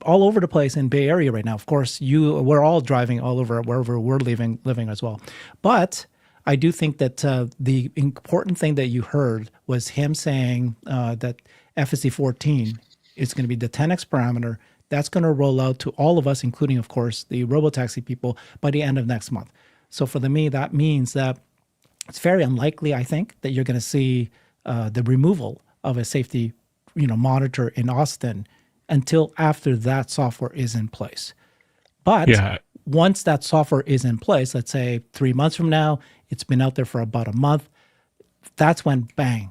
all over the place in Bay Area right now. Of course, we're all driving all over wherever we're living as well, but I do think that the important thing that you heard was him saying that FSD 14 is going to be the 10x parameter. That's going to roll out to all of us, including, of course, the Robotaxi people, by the end of next month. So for me, that means that it's very unlikely, I think, that you're going to see the removal of a safety monitor in Austin until after that software is in place. But once that software is in place, let's say 3 months from now, it's been out there for about a month, that's when, bang,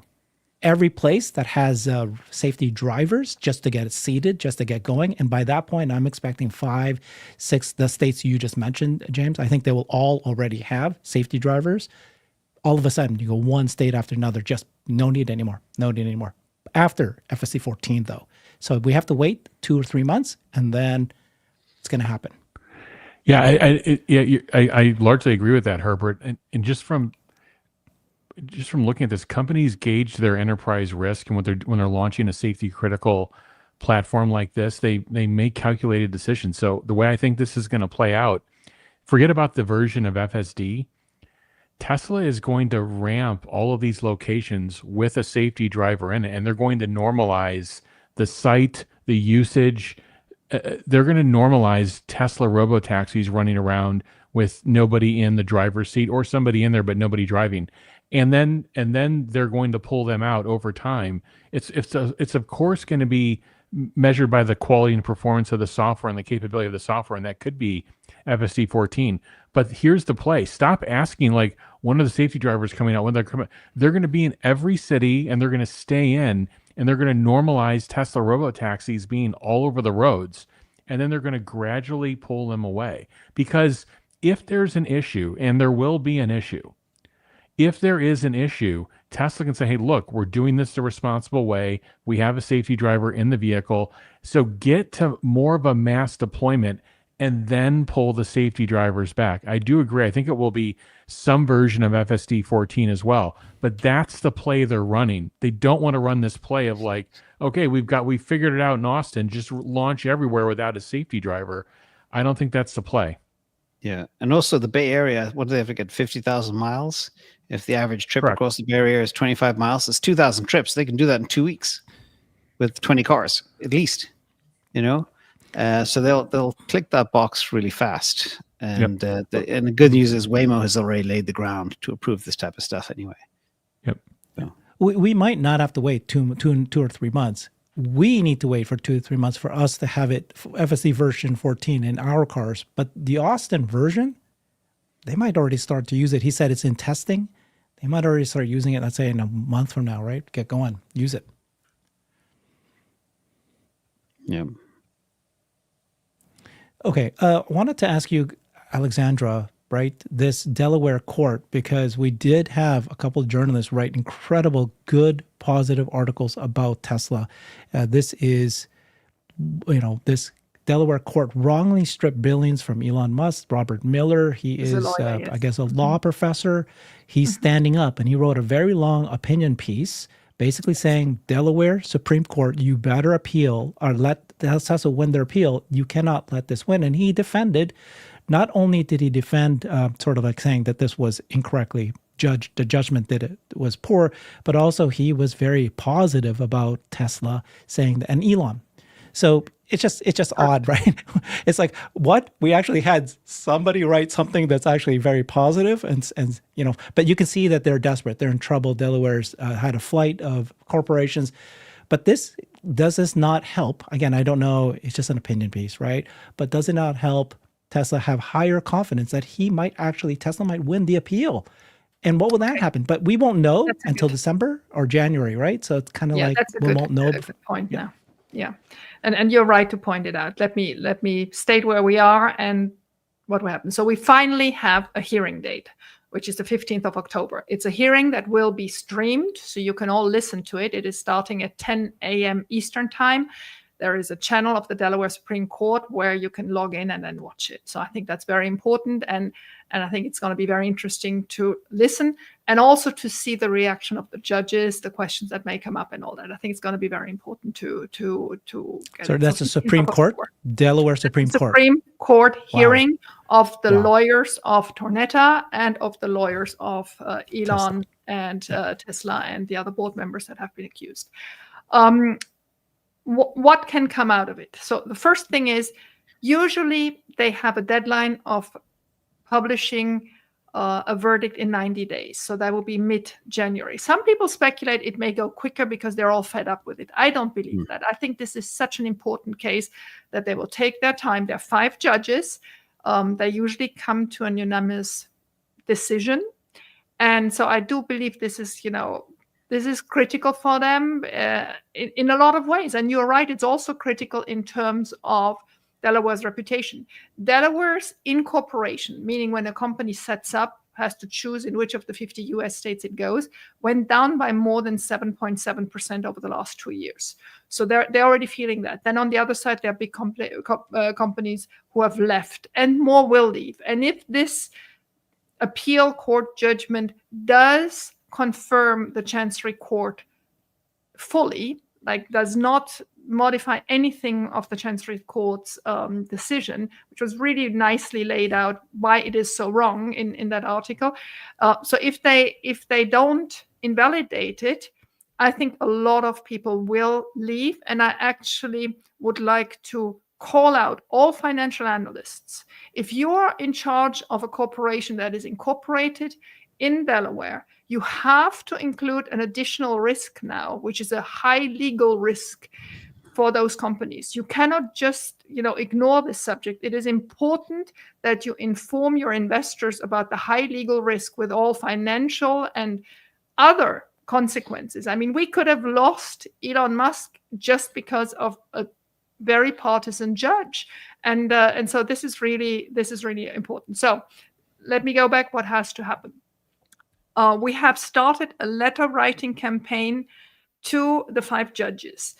every place that has safety drivers just to get it seated, just to get going. And by that point, I'm expecting 5, 6, the states you just mentioned, James, I think they will all already have safety drivers. All of a sudden, you go one state after another, just no need anymore. After FSC 14, though. So we have to wait 2 or 3 months, and then it's going to happen. Yeah, I largely agree with that, Herbert. And just from looking at this, companies gauge their enterprise risk, and when they're launching a safety critical platform like this, they make calculated decisions. So the way I think this is going to play out, forget about the version of FSD. Tesla is going to ramp all of these locations with a safety driver in it, and they're going to normalize the site, the usage. They're going to normalize Tesla robotaxis running around with nobody in the driver's seat, or somebody in there but nobody driving, and then they're going to pull them out over time. It's of course going to be measured by the quality and performance of the software and the capability of the software, and that could be FSD 14. But here's the play: stop asking like one of the safety drivers coming out when they're coming. They're going to be in every city, and they're going to stay in, and they're going to normalize Tesla robotaxis being all over the roads, and then they're going to gradually pull them away. Because if there's an issue, and there will be an issue, if there is an issue, Tesla can say, hey, look, we're doing this the responsible way. We have a safety driver in the vehicle. So get to more of a mass deployment and then pull the safety drivers back. I do agree. I think it will be some version of FSD 14 as well. But that's the play they're running. They don't want to run this play of like, okay, we figured it out in Austin, just launch everywhere without a safety driver. I don't think that's the play. Yeah. And also the Bay Area, what do they have to get? 50,000 miles? If the average trip Correct. across the Bay Area is 25 miles, it's 2,000 trips. They can do that in 2 weeks with 20 cars at least, you know? So they'll click that box really fast. And and the good news is Waymo has already laid the ground to approve this type of stuff anyway. Yep. So. We might not have to wait two or 3 months. We need to wait for 2 to 3 months for us to have it FSD version 14 in our cars. But the Austin version, they might already start to use it. He said it's in testing. They might already start using it, let's say in a month from now, right? Get going, use it. Yeah. Okay, I wanted to ask you, Alexandra, right, this Delaware court, because we did have a couple of journalists write incredible, good, positive articles about Tesla. This is, this Delaware court wrongly stripped billions from Elon Musk. Robert Miller, he is, lawyer, yes. I guess, a law professor. He's standing up, and he wrote a very long opinion piece basically saying, Delaware Supreme Court, you better appeal or let Tesla win their appeal. You cannot let this win. And he defended, not only did he defend sort of like saying that this was incorrectly judged, the judgment that it was poor, but also he was very positive about Tesla saying that, and Elon. So it's just odd, right? It's like, what? We actually had somebody write something that's actually very positive, and but you can see that they're desperate. They're in trouble. Delaware's had a flight of corporations, but does this not help? Again, I don't know. It's just an opinion piece, right? But does it not help Tesla have higher confidence that Tesla might win the appeal? And what will that happen? But we won't know until December or January, right? So it's kind of like we won't know. That's a good point now. Yeah, and you're right to point it out. Let me state where we are and what will happen. So we finally have a hearing date, which is the 15th of October. It's a hearing that will be streamed, so you can all listen to it. It is starting at 10 a.m. Eastern time. There is a channel of the Delaware Supreme Court where you can log in and then watch it. So I think that's very important, and I think it's going to be very interesting to listen and also to see the reaction of the judges, the questions that may come up, and all that. I think it's going to be very important to get. So that's the Supreme Court, Delaware Supreme Court. Supreme Court hearing of the lawyers of Tornetta and of the lawyers of Elon and Tesla and the other board members that have been accused. What can come out of it? So the first thing is, usually they have a deadline of publishing a verdict in 90 days. So that will be mid-January. Some people speculate it may go quicker because they're all fed up with it. I don't believe that. I think this is such an important case that they will take their time. There are 5 judges. They usually come to an unanimous decision. And so I do believe this is, this is critical for them in a lot of ways. And you're right, it's also critical in terms of Delaware's reputation. Delaware's incorporation, meaning when a company sets up, has to choose in which of the 50 US states it goes, went down by more than 7.7% over the last 2 years. So they're already feeling that. Then on the other side, there are big companies who have left, and more will leave. And if this appeal court judgment does confirm the Chancery Court fully, like does not modify anything of the Chancery Court's decision, which was really nicely laid out why it is so wrong in that article. So if they don't invalidate it, I think a lot of people will leave. And I actually would like to call out all financial analysts. If you are in charge of a corporation that is incorporated in Delaware, you have to include an additional risk now, which is a high legal risk for those companies. You cannot just, ignore this subject. It is important that you inform your investors about the high legal risk with all financial and other consequences. I mean, we could have lost Elon Musk just because of a very partisan judge, and so this is really important. So let me go back. What has to happen? We have started a letter writing campaign to the 5 judges.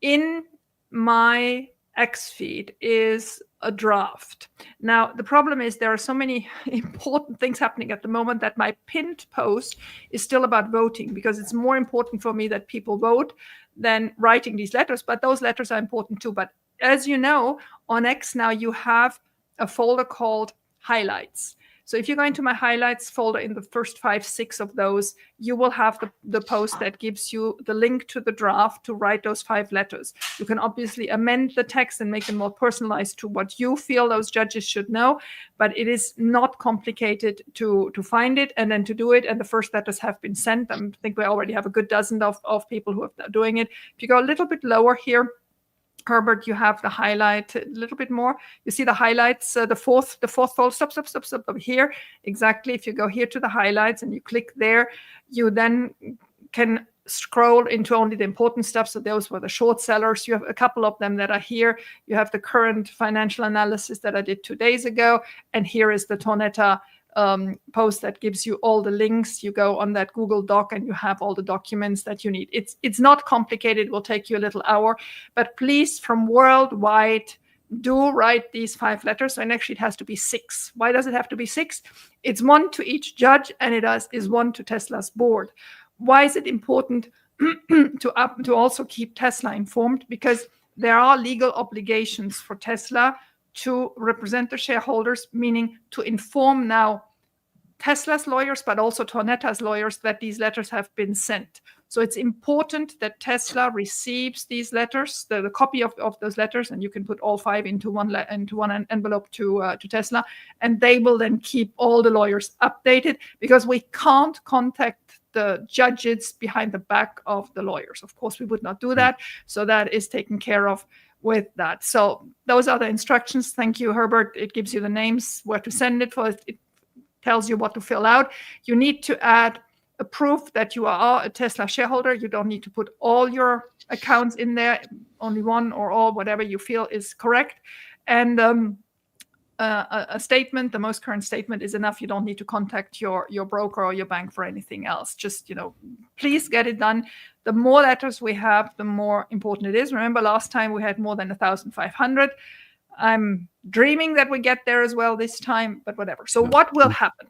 In my X feed is a draft. Now, the problem is there are so many important things happening at the moment that my pinned post is still about voting, because it's more important for me that people vote than writing these letters. But those letters are important too. But as you know, on X now you have a folder called highlights. So if you go into my highlights folder, in the first 5, 6 of those, you will have the post that gives you the link to the draft to write those 5 letters. You can obviously amend the text and make them more personalized to what you feel those judges should know, but it is not complicated to find it and then to do it. And the first letters have been sent. I think we already have a good dozen of people who are doing it. If you go a little bit lower here, Herbert, you have the highlight a little bit more. You see the highlights, the fourth fold, stop here. Exactly. If you go here to the highlights and you click there, you then can scroll into only the important stuff. So those were the short sellers. You have a couple of them that are here. You have the current financial analysis that I did 2 days ago. And here is the Tonetta post that gives you all the links. You go on that Google Doc and you have all the documents that you need. It's not complicated. It will take you a little hour, but please, from worldwide, do write these 5 letters. And actually it has to be 6. Why does it have to be 6? It's 1 to each judge, and it is 1 to Tesla's board. Why is it important to also keep Tesla informed? Because there are legal obligations for Tesla to represent the shareholders, meaning to inform now Tesla's lawyers, but also Tonetta's lawyers, that these letters have been sent. So it's important that Tesla receives these letters, the copy of those letters, and you can put all 5 into one envelope to Tesla, and they will then keep all the lawyers updated, because we can't contact the judges behind the back of the lawyers. Of course, we would not do that. So that is taken care of with that. So those are the instructions. Thank you, Herbert. It gives you the names, where to send it for. It tells you what to fill out. You need to add a proof that you are a Tesla shareholder. You don't need to put all your accounts in there, only one or all, whatever you feel is correct. And a statement, the most current statement, is enough. You don't need to contact your broker or your bank for anything else. Just, please get it done. The more letters we have, the more important it is. Remember, last time we had more than 1,500. I'm dreaming that we get there as well this time, but whatever. So what will happen?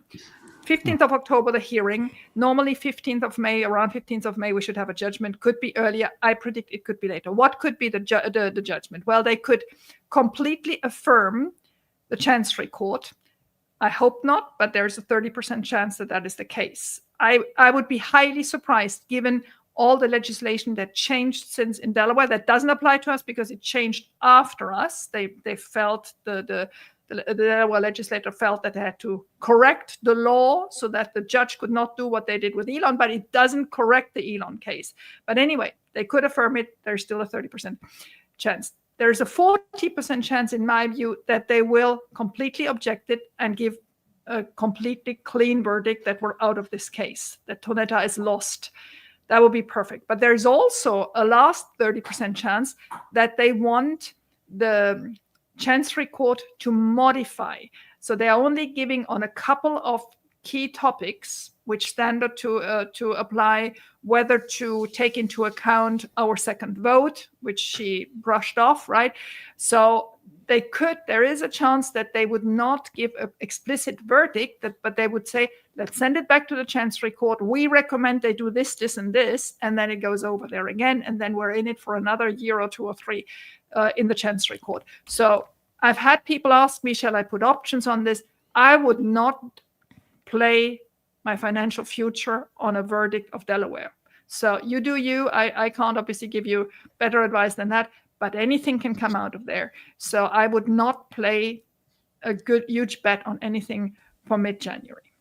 15th of October, the hearing. Normally 15th of May, around 15th of May, we should have a judgment. Could be earlier. I predict it could be later. What could be the judgment? Well, they could completely affirm the Chancery Court. I hope not, but there's a 30% chance that is the case. I would be highly surprised, given all the legislation that changed since in Delaware. That doesn't apply to us because it changed after us. They felt the Delaware legislator felt that they had to correct the law so that the judge could not do what they did with Elon, but it doesn't correct the Elon case. But anyway, they could affirm it. There's still a 30% chance. There's a 40% chance, in my view, that they will completely object it and give a completely clean verdict that we're out of this case, that Tonetta is lost. That would be perfect. But there's also a last 30% chance that they want the Chancery Court to modify. So they are only giving on a couple of key topics which stand to apply, whether to take into account our second vote, which she brushed off, right? So there is a chance that they would not give an explicit verdict, but they would say, let's send it back to the Chancery Court. We recommend they do this, this, and this, and then it goes over there again, and then we're in it for another year or 2 or 3 in the Chancery Court. So I've had people ask me, shall I put options on this? I would not play my financial future on a verdict of Delaware. So you do you. I can't obviously give you better advice than that, but anything can come out of there. So I would not play a huge bet on anything for mid-January.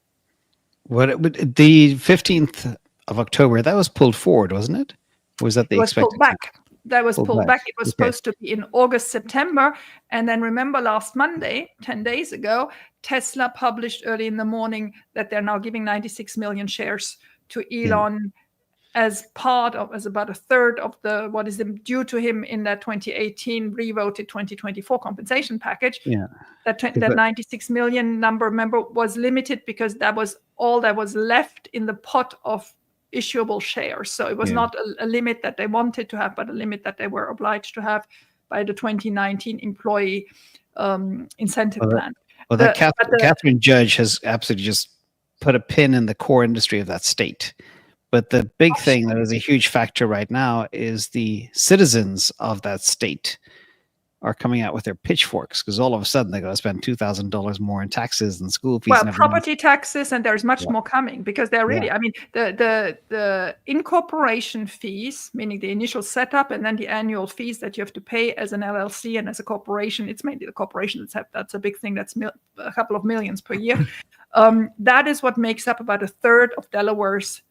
The 15th of October, that was pulled forward, wasn't it? Or was that the expected? It was pulled back. pulled back. It was Okay. supposed to be in August, September. And then remember last Monday, 10 days ago, Tesla published early in the morning that they're now giving 96 million shares to Elon as about a third of what is due to him in that 2018 revoted 2024 compensation package. Yeah. That 96 million number, remember, was limited because that was all that was left in the pot of issuable shares. So it was not a limit that they wanted to have, but a limit that they were obliged to have by the 2019 employee incentive plan. Well, Catherine Judge has absolutely just put a pin in the core industry of that state. But the big thing that is a huge factor right now is the citizens of that state are coming out with their pitchforks because all of a sudden they're going to spend $2,000 more in taxes and school fees. Well, property taxes, and there's much more coming because they're really, I mean, the incorporation fees, meaning the initial setup and then the annual fees that you have to pay as an LLC and as a corporation. It's mainly the corporation that's a big thing. That's a couple of millions per year. That is what makes up about a third of Delaware's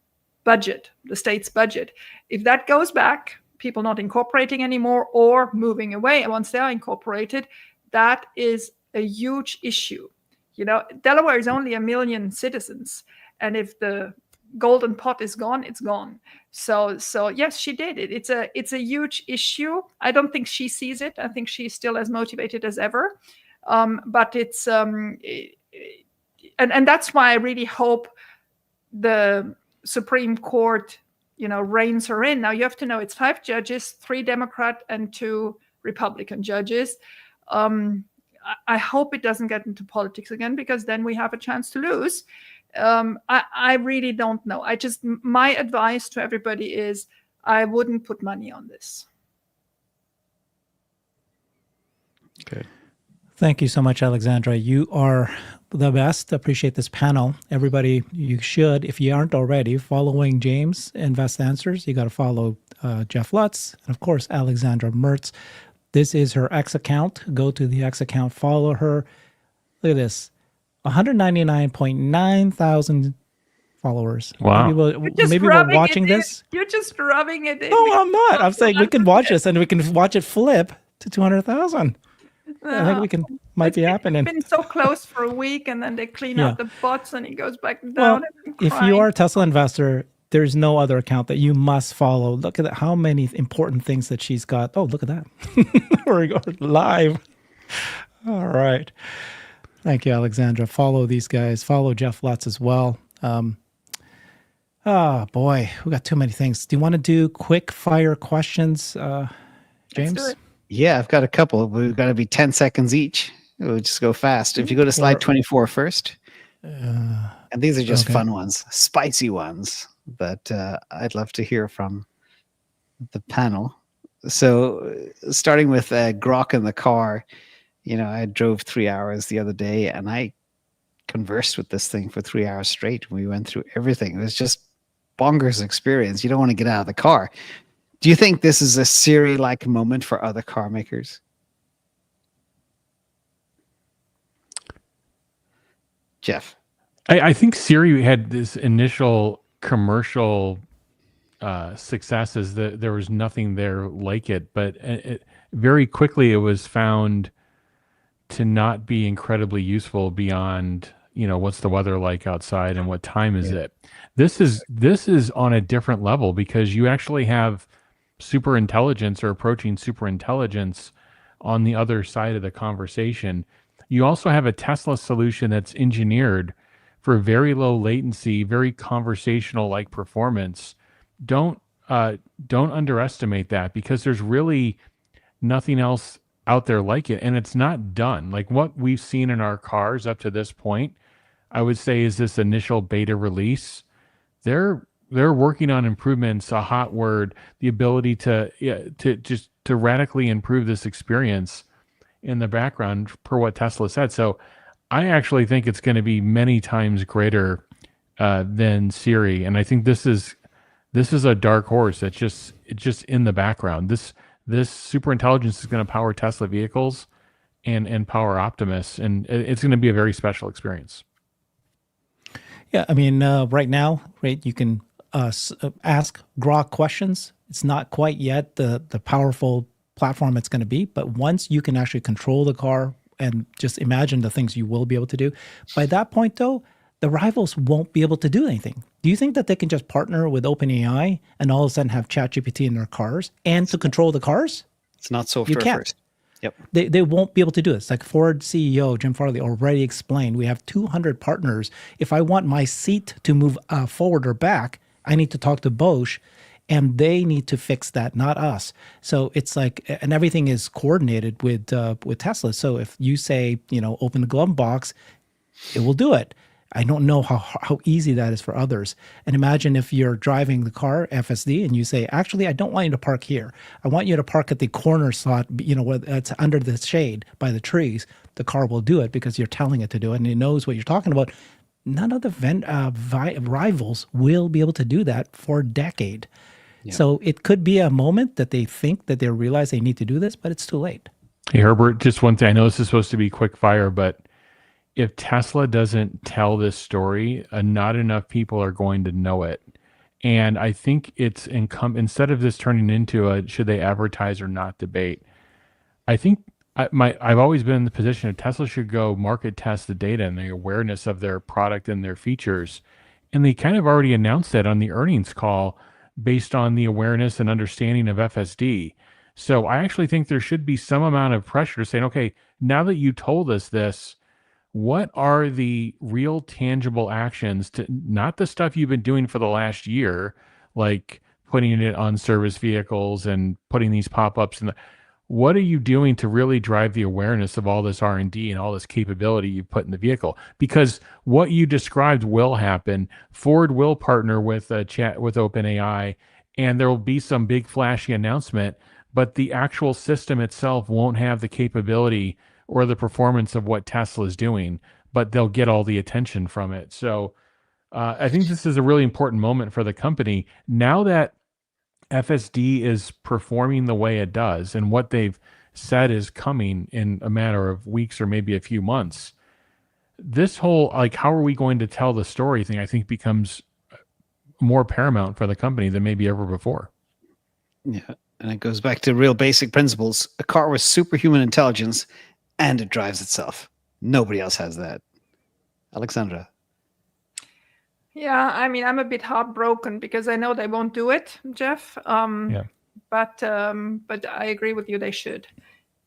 budget, the state's budget. If that goes back, people not incorporating anymore or moving away once they are incorporated, that is a huge issue. You know, Delaware is only 1 million citizens, and if the golden pot is gone, it's gone. So yes, she did it. It's a huge issue. I don't think she sees it. I think she's still as motivated as ever. But it's and that's why I really hope the Supreme Court, you know, reins her in. Now you have to know it's 5 judges, 3 Democrat and 2 Republican judges. I hope it doesn't get into politics again because then we have a chance to lose. I really don't know. My advice to everybody is I wouldn't put money on this. Okay. Thank you so much, Alexandra. You are the best. Appreciate this panel. Everybody, you should, if you aren't already, following James, InvestAnswers. You got to follow Jeff Lutz and, of course, Alexandra Merz. This is her X account. Go to the X account, follow her. Look at this, 199.9 thousand followers. Wow. Maybe we're watching this. You're just rubbing it in. No, I'm not. I'm saying we can watch this and we can watch it flip to 200,000. I think we can might be happening. It's been so close for a week, and then they clean out the bots, and it goes back down. Well, if you are a Tesla investor, there's no other account that you must follow. Look at how many important things that she's got. Oh, look at that. We're going live. All right. Thank you, Alexandra. Follow these guys. Follow Jeff Lutz as well. Oh, boy. We got too many things. Do you want to do quick fire questions, James? Let's do it. Yeah, I've got a couple. We've got to be 10 seconds each. We'll just go fast. If you go to slide 24 first. And these are just fun ones, spicy ones that I'd love to hear from the panel. So starting with Grok in the car, you know, I drove 3 hours the other day and I conversed with this thing for 3 hours straight. We went through everything. It was just bonkers experience. You don't want to get out of the car. Do you think this is a Siri-like moment for other car makers? Jeff? I think Siri had this initial commercial successes that there was nothing there like it, but very quickly it was found to not be incredibly useful beyond, you know, what's the weather like outside and what time is it. This is on a different level because you actually have super intelligence or approaching super intelligence on the other side of the conversation. You also have a Tesla solution that's engineered for very low latency, very conversational like performance. Don't underestimate that because there's really nothing else out there like it, and it's not done. Like what we've seen in our cars up to this point, I would say is this initial beta release. They're working on improvements, a hot word, the ability to radically improve this experience in the background per what Tesla said. So I actually think it's going to be many times greater than Siri. And I think this is a dark horse that's just in the background. This super intelligence is going to power Tesla vehicles and power Optimus. And it's going to be a very special experience. Yeah, I mean, right now, right, you can ask Grok questions. It's not quite yet the powerful platform it's going to be, but once you can actually control the car and just imagine the things you will be able to do, by that point though, the rivals won't be able to do anything. Do you think that they can just partner with OpenAI and all of a sudden have ChatGPT in their cars and to control the cars? It's not software can't. first. Yep. They won't be able to do this. Like Ford CEO Jim Farley already explained, we have 200 partners. If I want my seat to move forward or back, I need to talk to Bosch, and they need to fix that, not us. So it's like, and everything is coordinated with Tesla. So if you say, open the glove box, it will do it. I don't know how easy that is for others. And imagine if you're driving the car, FSD, and you say, actually, I don't want you to park here. I want you to park at the corner slot, where it's under the shade by the trees. The car will do it because you're telling it to do it, and it knows what you're talking about. None of the rivals will be able to do that for a decade. Yeah. So it could be a moment that they think that they realize they need to do this, but it's too late. Hey, Herbert, just one thing. I know this is supposed to be quick fire, but if Tesla doesn't tell this story, not enough people are going to know it. And I think it's instead of this turning into a should they advertise or not debate, I think I've always been in the position of Tesla should go market test the data and the awareness of their product and their features. And they kind of already announced that on the earnings call based on the awareness and understanding of FSD. So I actually think there should be some amount of pressure saying, okay, now that you told us this, what are the real tangible actions to not the stuff you've been doing for the last year, like putting it on service vehicles and putting these pop-ups in what are you doing to really drive the awareness of all this R&D and all this capability you put in the vehicle? Because what you described will happen. Ford will partner with OpenAI, and there will be some big flashy announcement, but the actual system itself won't have the capability or the performance of what Tesla is doing, but they'll get all the attention from it. So I think this is a really important moment for the company. Now that FSD is performing the way it does and what they've said is coming in a matter of weeks or maybe a few months, this whole, how are we going to tell the story thing, I think becomes more paramount for the company than maybe ever before. Yeah. And it goes back to real basic principles. A car with superhuman intelligence and it drives itself. Nobody else has that. Alexandra. Yeah, I mean, I'm a bit heartbroken because I know they won't do it, Jeff. But I agree with you. They should.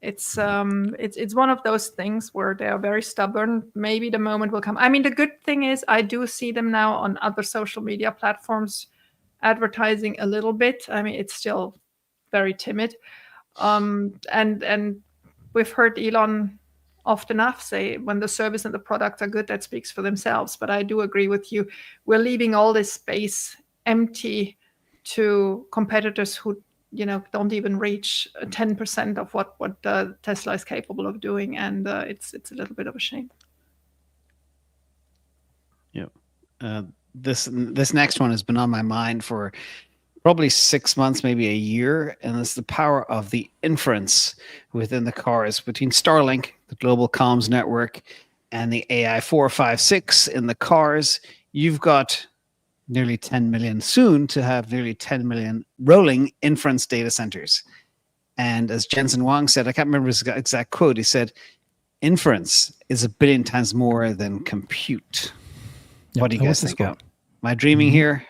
It's one of those things where they are very stubborn. Maybe the moment will come. I mean, the good thing is I do see them now on other social media platforms advertising a little bit. I mean, it's still very timid. And we've heard Elon often enough say when the service and the product are good, that speaks for themselves. But I do agree with you. We're leaving all this space empty to competitors who, don't even reach 10% of what Tesla is capable of doing. And it's a little bit of a shame. Yeah. This next one has been on my mind for probably 6 months, maybe a year, and it's the power of the inference within the cars between Starlink, the global comms network, and the AI 456 in the cars. You've got nearly 10 million, soon to have nearly 10 million rolling inference data centers. And as Jensen Huang said, I can't remember his exact quote, he said, inference is 1 billion times more than compute. Yep, what do you guys think? Am I dreaming here?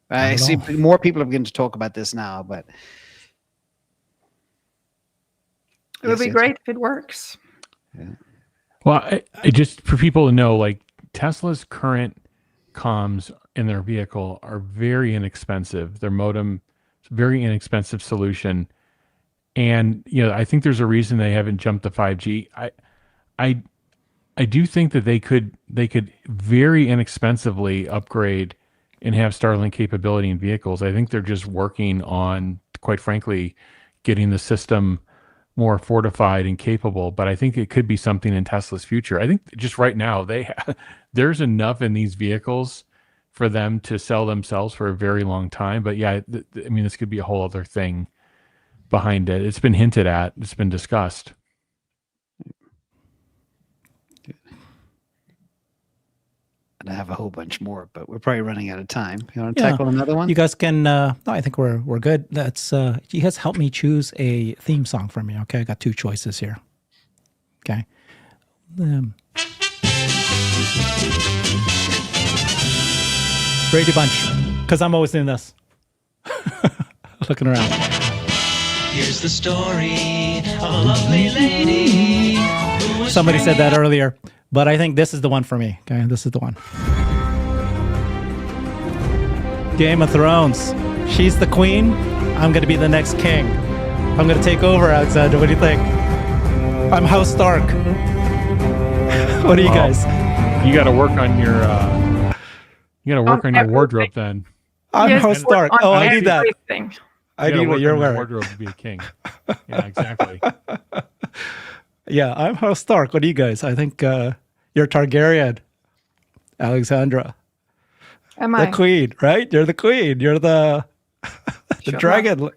I see more people are beginning to talk about this now, but it would be great if it works. Yeah. Well, I just for people to know, Tesla's current comms in their vehicle are very inexpensive. Their modem is a very inexpensive solution, and I think there's a reason they haven't jumped to 5G. I do think that they could very inexpensively upgrade and have Starlink capability in vehicles. I think they're just working on, quite frankly, getting the system more fortified and capable. But I think it could be something in Tesla's future. I think just right now there's enough in these vehicles for them to sell themselves for a very long time. But yeah, I mean, this could be a whole other thing behind it. It's been hinted at. It's been discussed. to have a whole bunch more, but we're probably running out of time. You want to Yeah. tackle another one? You guys can. No, I think we're good. Let's. You guys help me choose a theme song for me. Okay, I got 2 choices here. Okay. Brady Bunch, because I'm always in this. Looking around. Here's the story of a lovely lady. Who was Somebody said that earlier, but I think this is the one for me. Okay, this is the one. Game of Thrones. She's the queen. I'm going to be the next king. I'm going to take over, Alexandra. What do you think? I'm House Stark. What do you guys? You got to work on your. You got to work on your everything. wardrobe then. I'm Yes, House Stark. on Oh, I need that. everything. I You gotta need what work you're on your wearing. wardrobe to be a king. Yeah, exactly. Yeah, I'm House Stark. What do you guys? I think you're Targaryen, Alexandra. Am The I? queen, right? You're the queen. You're the Sure. dragon.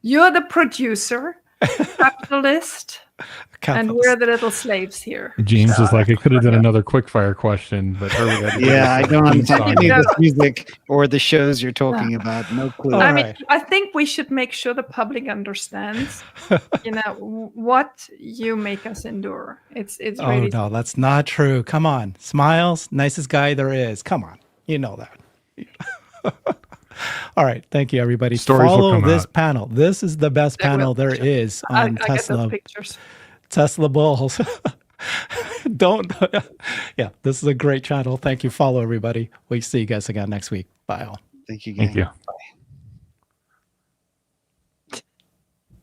You're the producer, capitalist, and we're the little slaves here. James is like, I could have done another quick fire question, but Herbert had to give Yeah, us I a don't theme understand song. any of this music or the shows you're talking about. No clue. All I mean, right. I think we should make sure the public understands, what you make us endure. It's Oh really no, that's not true. Come on, Smiles, nicest guy there is. Come on, you know that. All right, thank you, everybody. Stories will Follow come this out. panel. This is the best They will, panel there sure. is I on get those Tesla. pictures. Tesla Bulls. Don't. Yeah, this is a great channel. Thank you. Follow everybody. We see you guys again next week. Bye all. Thank you. Thank gang. you. Bye.